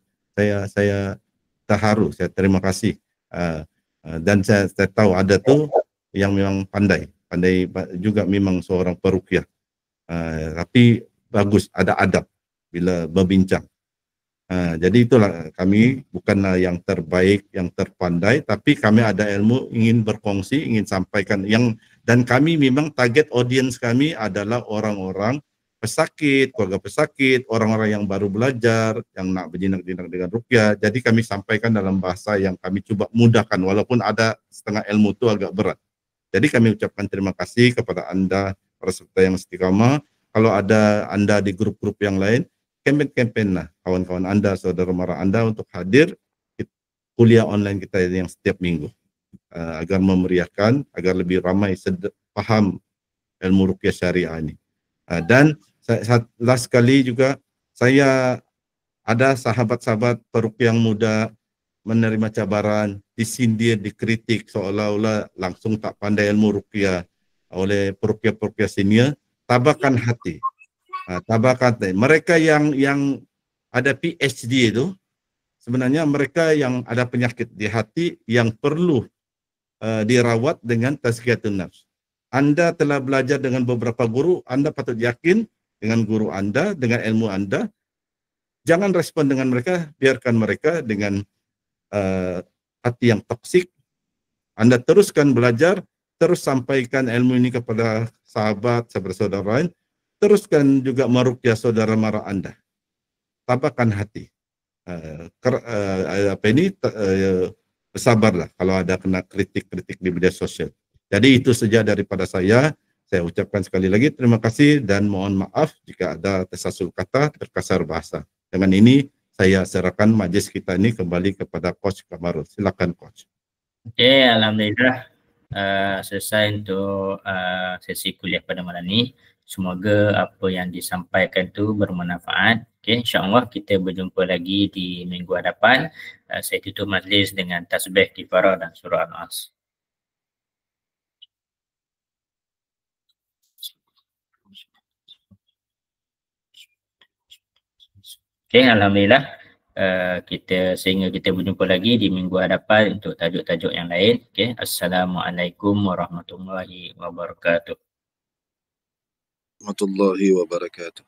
terharu, saya terima kasih. Dan saya tahu ada tu yang memang pandai juga, memang seorang peruqyah. Tapi bagus, ada adab bila berbincang. Jadi itulah, kami bukanlah yang terbaik, yang terpandai, tapi kami ada ilmu, ingin berkongsi, ingin sampaikan. Dan kami memang target audience kami adalah orang-orang pesakit, keluarga pesakit, orang-orang yang baru belajar, yang nak berjinak-jinak dengan ruqyah. Jadi kami sampaikan dalam bahasa yang kami cuba mudahkan, walaupun ada setengah ilmu itu agak berat. Jadi kami ucapkan terima kasih kepada anda, para peserta yang istiqamah. Kalau ada anda di grup-grup yang lain, kempen lah kawan-kawan anda, saudara mara anda untuk hadir kuliah online kita yang setiap minggu, agar memeriahkan, agar lebih ramai paham ilmu ruqyah syariah ini. Dan last sekali juga, saya ada sahabat-sahabat peruqyah yang muda menerima cabaran, disindir, dikritik seolah-olah langsung tak pandai ilmu ruqyah oleh peruqyah-peruqyah senior. Tabahkan hati. Mereka yang ada PhD itu sebenarnya mereka yang ada penyakit di hati yang perlu dirawat dengan tazkiyatun nafs. Anda telah belajar dengan beberapa guru, Anda patut yakin dengan guru Anda, dengan ilmu Anda. Jangan respon dengan mereka, biarkan mereka dengan hati yang toksik. Anda teruskan belajar, terus sampaikan ilmu ini kepada sahabat, saudara lain. Teruskan juga meruqyah saudara mara Anda. Tabahkan hati. Bersabarlah kalau ada kena kritik-kritik di media sosial. Jadi itu saja daripada saya. Saya ucapkan sekali lagi terima kasih dan mohon maaf jika ada tersasul kata, terkasar bahasa. Dengan ini saya serahkan majlis kita ini kembali kepada Coach Kamarul. Silakan Coach. Okey, alhamdulillah selesai untuk sesi kuliah pada malam ni. Semoga apa yang disampaikan tu bermanfaat. Okey, insya-Allah kita berjumpa lagi di minggu hadapan. Saya tutup majlis dengan tasbih kifarah dan surah Al-As. Okey, alhamdulillah. Sehingga kita berjumpa lagi di minggu hadapan untuk tajuk-tajuk yang lain. Okey, assalamualaikum warahmatullahi wabarakatuh. Warahmatullahi wabarakatuh.